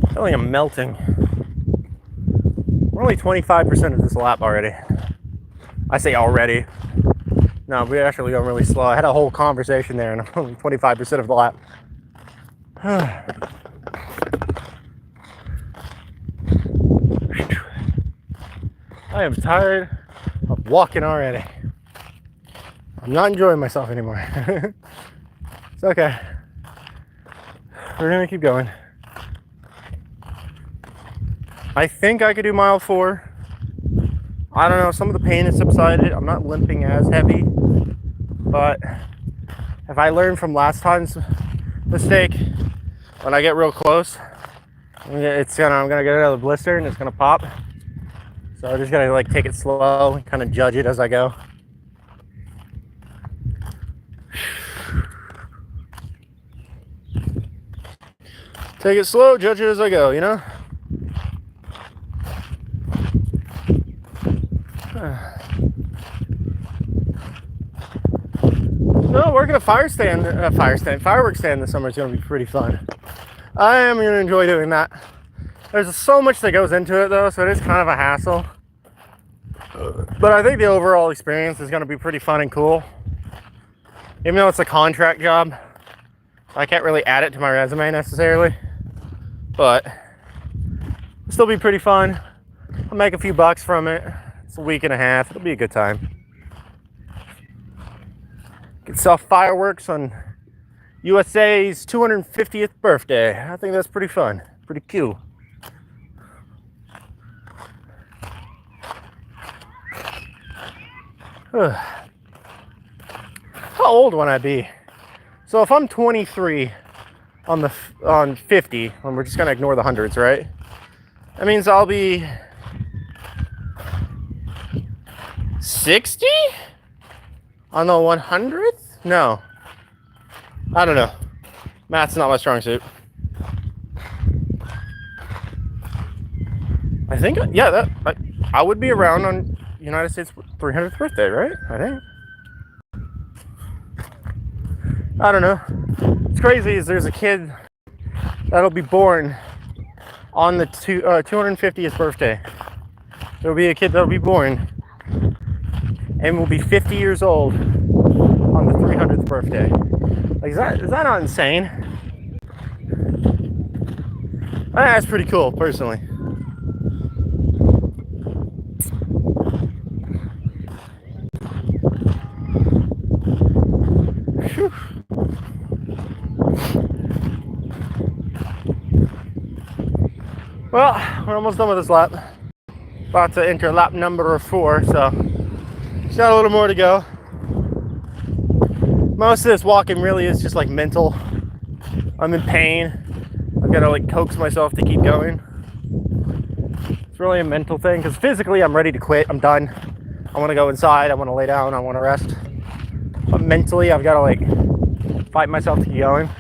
I feel like I'm melting. We're only 25% of this lap already. I say already. No, we're actually going really slow. I had a whole conversation there and I'm only 25% of the lap. I am tired of walking already. I'm not enjoying myself anymore. It's okay. We're gonna keep going. I think I could do mile 4. I don't know, some of the pain has subsided. I'm not limping as heavy, but if I learn from last time's mistake, when I get real close, I'm gonna get another blister and it's gonna pop. So I'm just gonna like take it slow and kind of judge it as I go. Take it slow, judge it as I go, you know? No, working a fireworks stand this summer is gonna be pretty fun. I am gonna enjoy doing that. There's so much that goes into it though, so it is kind of a hassle. But I think the overall experience is gonna be pretty fun and cool. Even though it's a contract job, I can't really add it to my resume necessarily. But it'll still be pretty fun. I'll make a few bucks from it. It's a week and a half. It'll be a good time. Could sell fireworks on USA's 250th birthday. I think that's pretty fun. Pretty cool. How old would I be? So if I'm 23 on 50, and we're just gonna ignore the hundreds, right? That means I'll be 60 on the 100th? No, I don't know. Math's not my strong suit. I think, yeah, I would be around on United States 300th birthday, right? I think. I don't know. What's crazy is there's a kid that'll be born on the 250th birthday. There'll be a kid that'll be born and will be 50 years old on the 300th birthday. Like, is that not insane? I think that's pretty cool, personally. Whew. Well, we're almost done with this lap. About to enter lap number 4, so just got a little more to go. Most of this walking really is just like mental. I'm in pain. I've got to like coax myself to keep going. It's really a mental thing because physically I'm ready to quit. I'm done. I want to go inside. I want to lay down. I want to rest. But mentally I've got to like fight myself to keep going.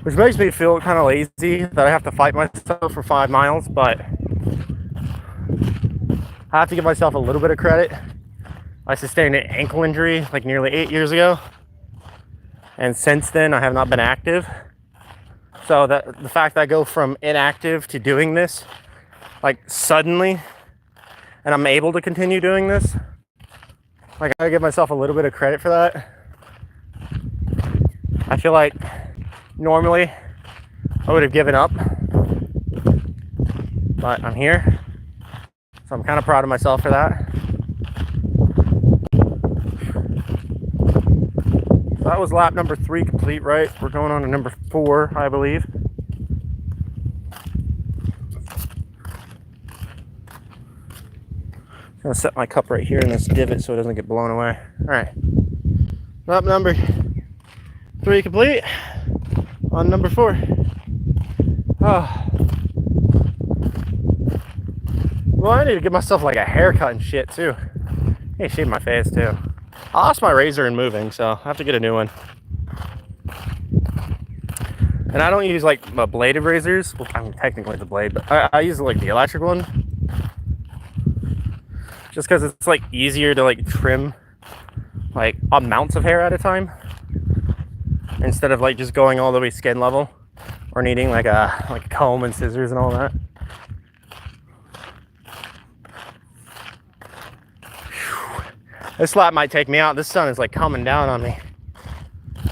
Which makes me feel kind of lazy that I have to fight myself for 5 miles, but I have to give myself a little bit of credit. I sustained an ankle injury like nearly 8 years ago, and since then I have not been active. So that the fact that I go from inactive to doing this, like suddenly, and I'm able to continue doing this, like I gotta give myself a little bit of credit for that. I feel like normally I would have given up, but I'm here, so I'm kind of proud of myself for that. So that was lap number 3 complete, right? We're going on to number 4, I believe. I'm gonna set my cup right here in this divot so it doesn't get blown away. All right, lap number 3 complete. On number 4. Oh. Well, I need to give myself like a haircut and shit too. I need to shave my face too. I lost my razor in moving, so I have to get a new one. And I don't use like bladed razors. Well, I mean, technically it's a blade, but I use like the electric one. Just because it's like easier to like trim like amounts of hair at a time, instead of like just going all the way skin level or needing like a comb and scissors and all that. Whew. This lap might take me out. This sun is like coming down on me.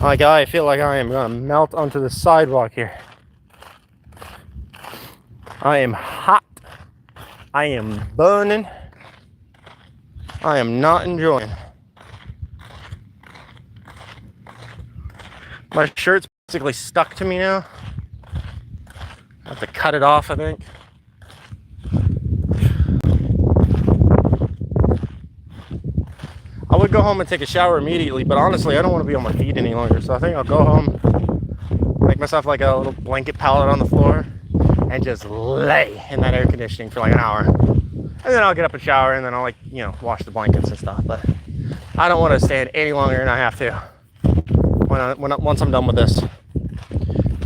Like I feel like I am gonna melt onto the sidewalk here. I am hot. I am burning. I am not enjoying. My shirt's basically stuck to me now. I have to cut it off, I think. I would go home and take a shower immediately, but honestly, I don't want to be on my feet any longer. So I think I'll go home, make myself like a little blanket pallet on the floor, and just lay in that air conditioning for like an hour. And then I'll get up and shower, and then I'll wash the blankets and stuff. But I don't want to stand any longer than I have to. Once I'm done with this,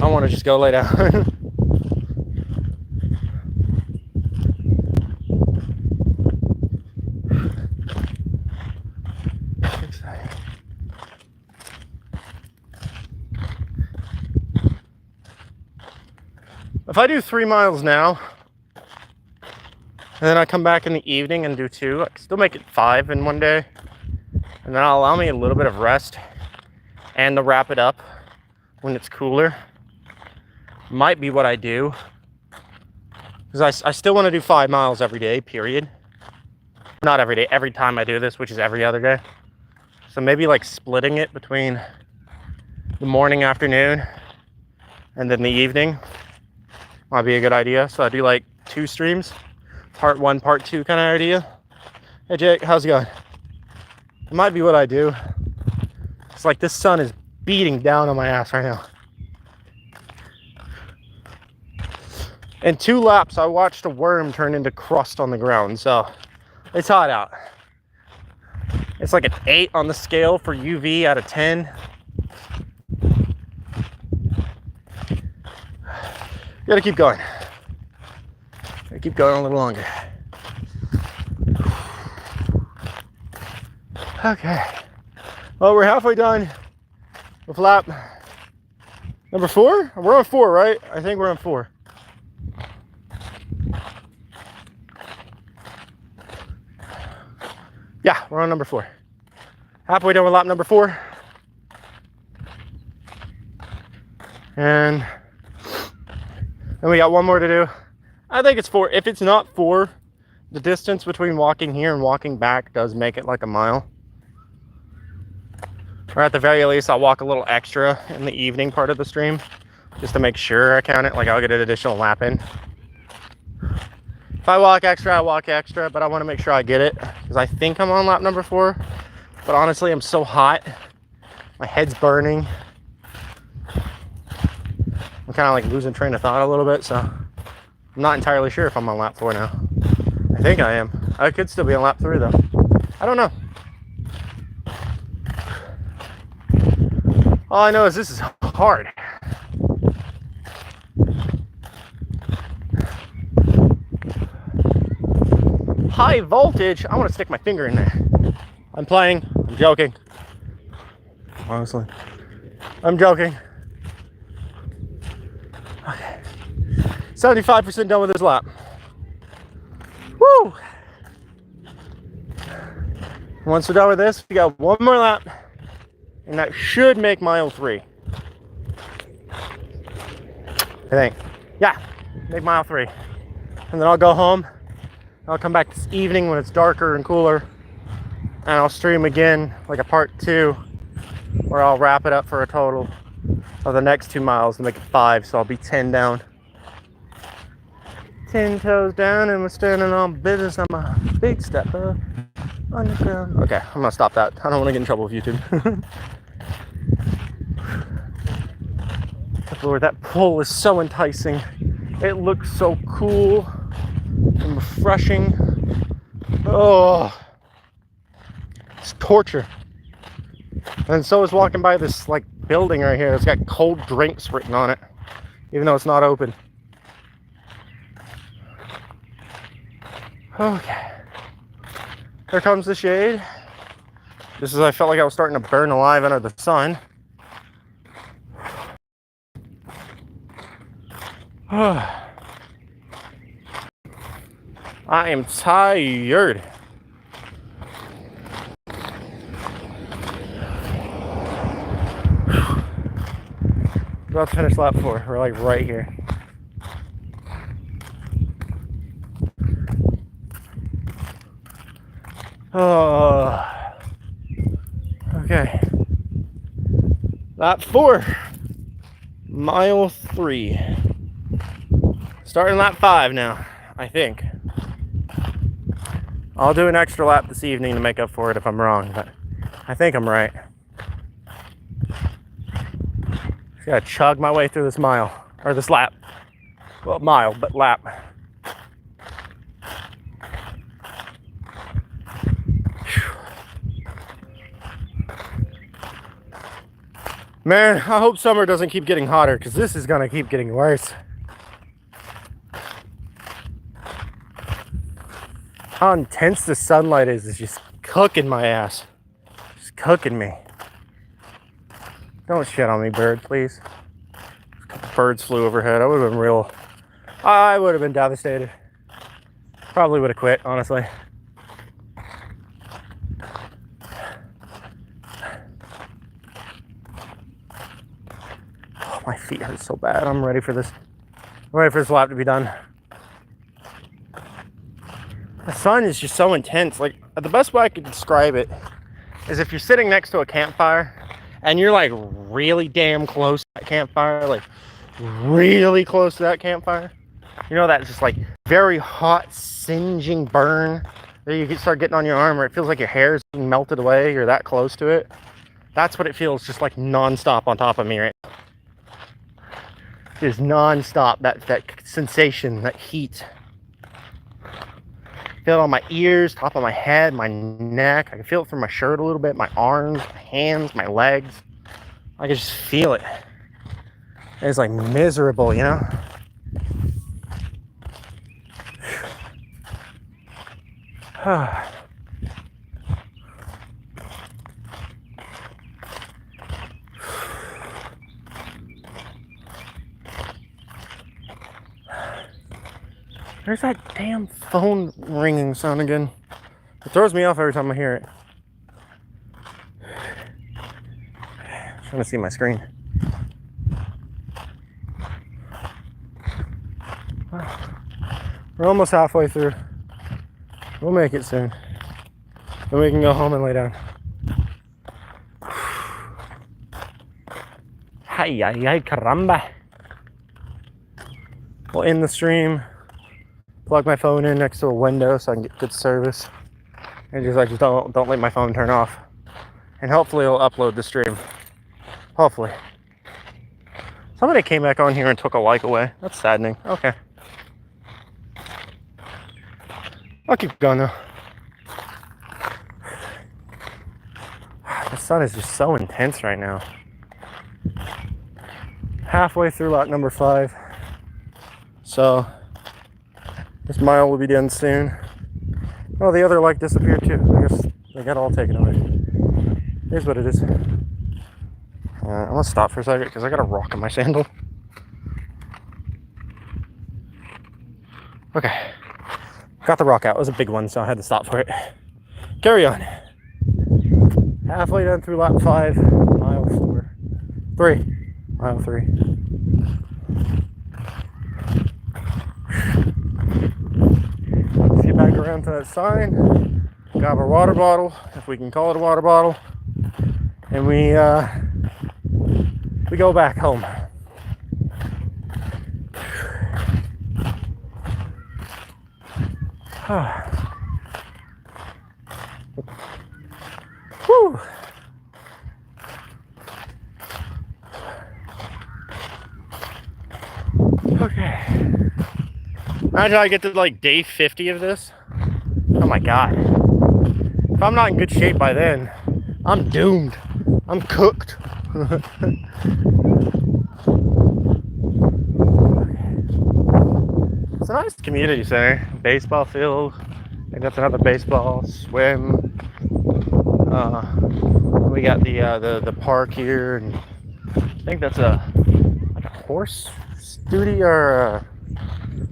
I want to just go lay down. If I do 3 miles now, and then I come back in the evening and do 2, I can still make it 5 in one day. And then I'll allow me a little bit of rest and to wrap it up when it's cooler. Might be what I do. Because I still want to do 5 miles every day, period. Not every day, every time I do this, which is every other day. So maybe like splitting it between the morning, afternoon, and then the evening might be a good idea. So I do like 2 streams. Part 1, part 2 kind of idea. Hey Jake, how's it going? It might be what I do. It's like this sun is beating down on my ass right now. In 2 laps, I watched a worm turn into crust on the ground, so it's hot out. It's like an 8 on the scale for UV out of 10. Gotta keep going. Gotta keep going a little longer. Okay. Well, we're halfway done with lap number 4. We're on 4, right? I think we're on 4. Yeah, we're on number 4. Halfway done with lap number 4. And then we got 1 more to do. I think it's 4. If it's not 4, the distance between walking here and walking back does make it like a mile. Or at the very least, I'll walk a little extra in the evening part of the stream just to make sure I count it. Like I'll get an additional lap in. If I walk extra, I walk extra, but I want to make sure I get it because I think I'm on lap number 4. But honestly, I'm so hot. My head's burning. I'm kind of like losing train of thought a little bit, so I'm not entirely sure if I'm on lap 4 now. I think I am. I could still be on lap 3 though. I don't know. All I know is this is hard. High voltage. I want to stick my finger in there. I'm playing. I'm joking. Honestly. I'm joking. 75% done with this lap. Woo! Once we're done with this, we got one more lap, and that should make mile 3. I think. Yeah, make mile 3. And then I'll go home. I'll come back this evening when it's darker and cooler, and I'll stream again, like a part 2, where I'll wrap it up for a total of the next 2 miles to make it 5, so I'll be 10 down. 10 toes down, and we're standing on business. I'm a big stepper on the ground. Okay, I'm gonna stop that. I don't want to get in trouble with YouTube. Lord, that pole is so enticing. It looks so cool and refreshing. Oh, it's torture. And so is walking by this like building right here. It's got cold drinks written on it, even though it's not open. Okay, here comes the shade. Just as I felt like I was starting to burn alive under the sun. I am tired. About to finish lap 4. We're like right here. Oh, okay. Lap 4, mile 3. Starting lap 5 now, I think. I'll do an extra lap this evening to make up for it if I'm wrong, but I think I'm right. Just gotta chug my way through this mile, or this lap. Well, mile, but lap. Man, I hope summer doesn't keep getting hotter, because this is gonna keep getting worse. How intense the sunlight is just cooking my ass. Just cooking me. Don't shit on me, bird, please. A couple birds flew overhead. I would have been I would have been devastated. Probably would have quit, honestly. Oh, my feet hurt so bad. I'm ready for this. I'm ready for this lap to be done. The sun is just so intense. Like, the best way I could describe it is if you're sitting next to a campfire and you're like really damn close to that campfire, like really close to that campfire. You know, that just like very hot, singeing burn that you can start getting on your arm, or it feels like your hair is being melted away. You're that close to it. That's what it feels just like nonstop on top of me right now. Just nonstop, that sensation, that heat. Feel it on my ears, top of my head, my neck. I can feel it through my shirt a little bit, my arms, my hands, my legs. I can just feel it. It's like miserable, you know? There's that damn phone ringing sound again. It throws me off every time I hear it. I'm trying to see my screen. We're almost halfway through. We'll make it soon. Then we can go home and lay down. Ay, ay, ay, caramba. We'll end the stream. Plug my phone in next to a window so I can get good service. And just don't let my phone turn off. And hopefully it'll upload the stream. Hopefully. Somebody came back on here and took a like away. That's saddening. Okay. I'll keep going though. The sun is just so intense right now. Halfway through lot number 5. So this mile will be done soon. Oh, the other like disappeared too. I guess they got all taken away. Here's what it is. I'm gonna stop for a second because I got a rock in my sandal. Okay. Got the rock out. It was a big one, so I had to stop for it. Carry on. Halfway done through lap 5, mile 3. Mile 3. Let's get back around to that sign. Grab our water bottle, if we can call it a water bottle, and we go back home. Whew. Okay. Imagine I get to like day 50 of this. Oh my god. If I'm not in good shape by then, I'm doomed. I'm cooked. It's a nice community center. Baseball field. I think that's another baseball. Swim. We got the park here, and I think that's like a horse studio or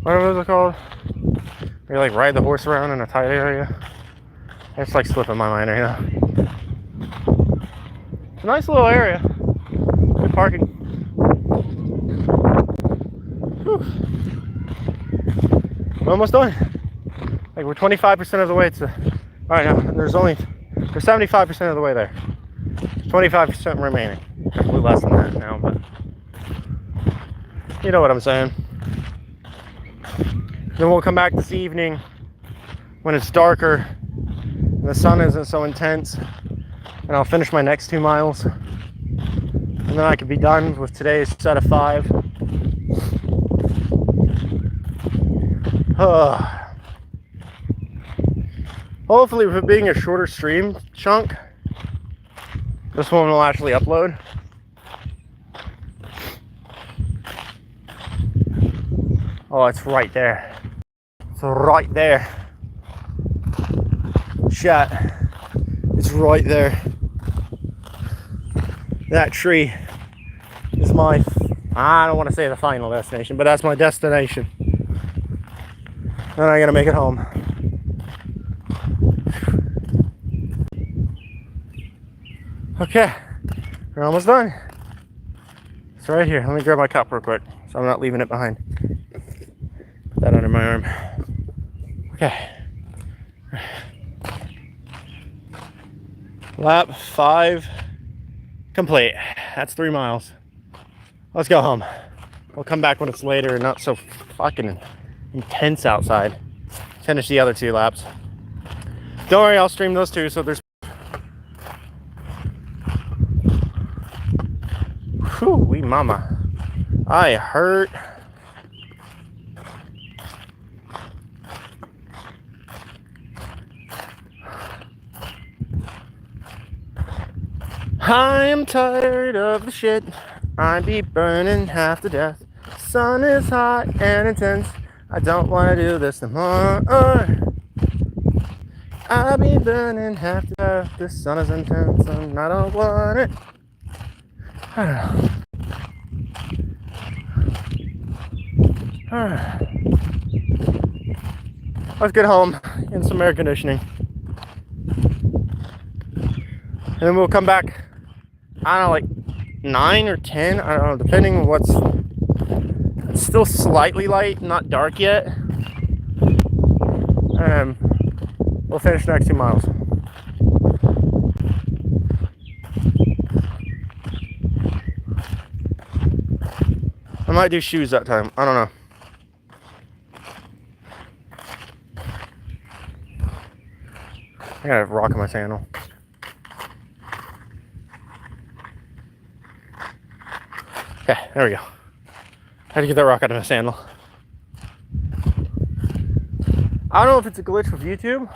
whatever those are called. You like ride the horse around in a tight area. It's like slipping my mind right now. It's a nice little area. Good parking. Whew. We're almost done. Like we're 25% of the way to. All right, now there's 75% of the way there. 25% remaining. Probably less than that now, but you know what I'm saying. Then we'll come back this evening when it's darker and the sun isn't so intense, and I'll finish my next 2 miles, and then I could be done with today's set of 5. Hopefully, with it being a shorter stream chunk, this one will actually upload. Oh, it's right there. It's right there. Chat. It's right there. That tree is my, I don't want to say the final destination, but that's my destination. And I gotta make it home. Okay, we're almost done. It's right here. Let me grab my cup real quick so I'm not leaving it behind. Put that under my arm. Okay. Lap 5 complete. That's 3 miles. Let's go home. We'll come back when it's later and not so fucking intense outside. Finish the other 2 laps. Don't worry, I'll stream those 2, so there's. Whew, wee mama. I hurt. I am tired of the shit. I be burning half to death. Sun is hot and intense. I don't want to do this no more. I be burning half to death. The sun is intense and I don't want it. I don't know. Let's get home in some air conditioning. And then we'll come back, I don't know, like 9 or 10, I don't know, depending on what's. It's still slightly light, not dark yet. We'll finish the next 2 miles. I might do shoes that time. I don't know. I gotta rock in my sandal. Okay, there we go. Had to get that rock out of my sandal. I don't know if it's a glitch with YouTube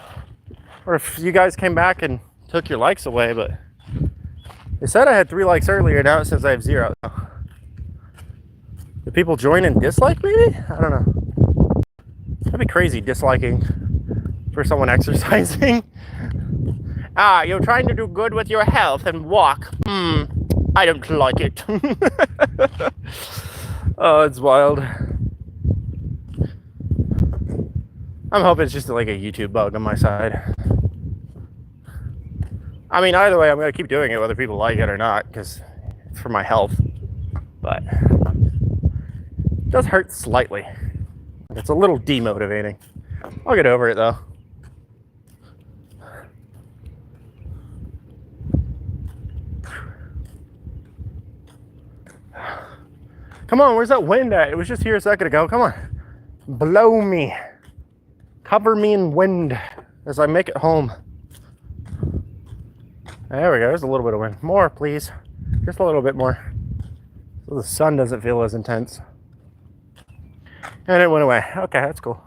or if you guys came back and took your likes away, but it said I had 3 likes earlier. Now it says I have 0. Do people join and dislike maybe? I don't know. That'd be crazy, disliking for someone exercising. You're trying to do good with your health and walk. I don't like it. Oh, it's wild. I'm hoping it's just like a YouTube bug on my side. I mean, either way, I'm going to keep doing it whether people like it or not, because it's for my health. But it does hurt slightly. It's a little demotivating. I'll get over it though. Come on, where's that wind at? It was just here a second ago. Come on. Blow me. Cover me in wind as I make it home. There we go. There's a little bit of wind. More, please. Just a little bit more. So the sun doesn't feel as intense. And it went away. Okay, that's cool.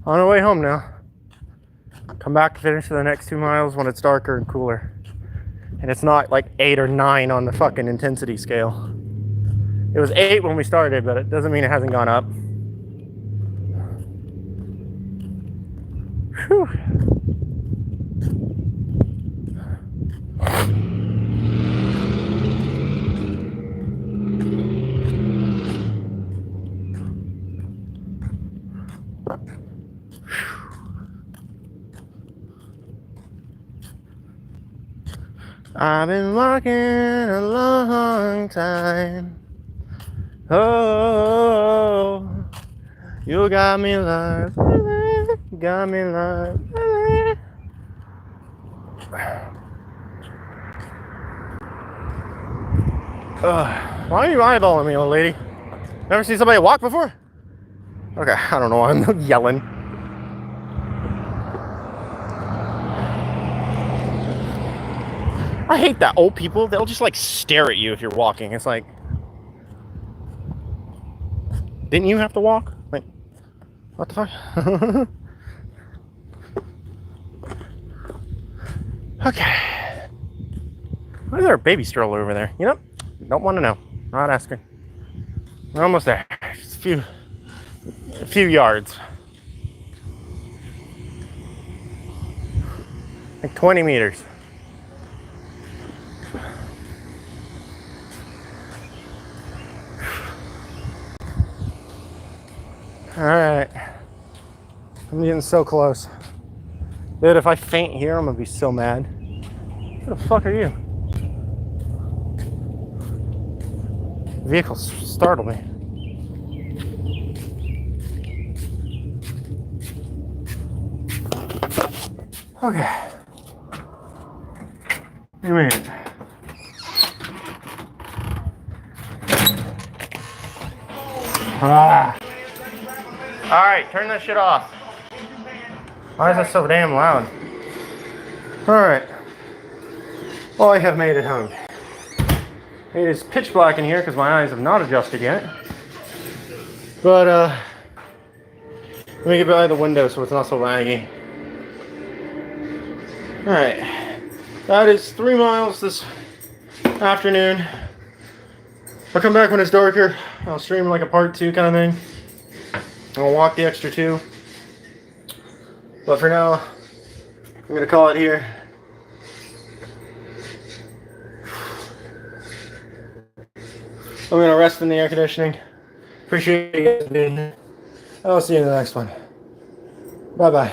On our way home now. Come back to finish the next 2 miles when it's darker and cooler. And it's not like 8 or 9 on the fucking intensity scale. It was 8 when we started, but it doesn't mean it hasn't gone up. Whew. I've been walking a long time. Oh, you got me like, got me like. Why are you eyeballing me, old lady? Never seen somebody walk before? Okay, I don't know why I'm yelling. I hate that old people, they'll just like stare at you if you're walking. It's like, didn't you have to walk? Like, what the fuck? Okay. Why is there a baby stroller over there? You know, don't want to know. Not asking. We're almost there. Just a few yards. Like 20 meters. All right, I'm getting so close. Dude, if I faint here, I'm gonna be so mad. Who the fuck are you? The vehicle startled me. Okay. Wait a minute. Ah. All right, turn that shit off. Why is it so damn loud? All right. Well, I have made it home. It is pitch black in here because my eyes have not adjusted yet. But let me get by the window so it's not so laggy. All right. That is 3 miles this afternoon. I'll come back when it's darker. I'll stream like a part 2 kind of thing. I'll walk the extra 2. But for now, I'm going to call it here. I'm going to rest in the air conditioning. Appreciate you guys being here. I'll see you in the next one. Bye-bye.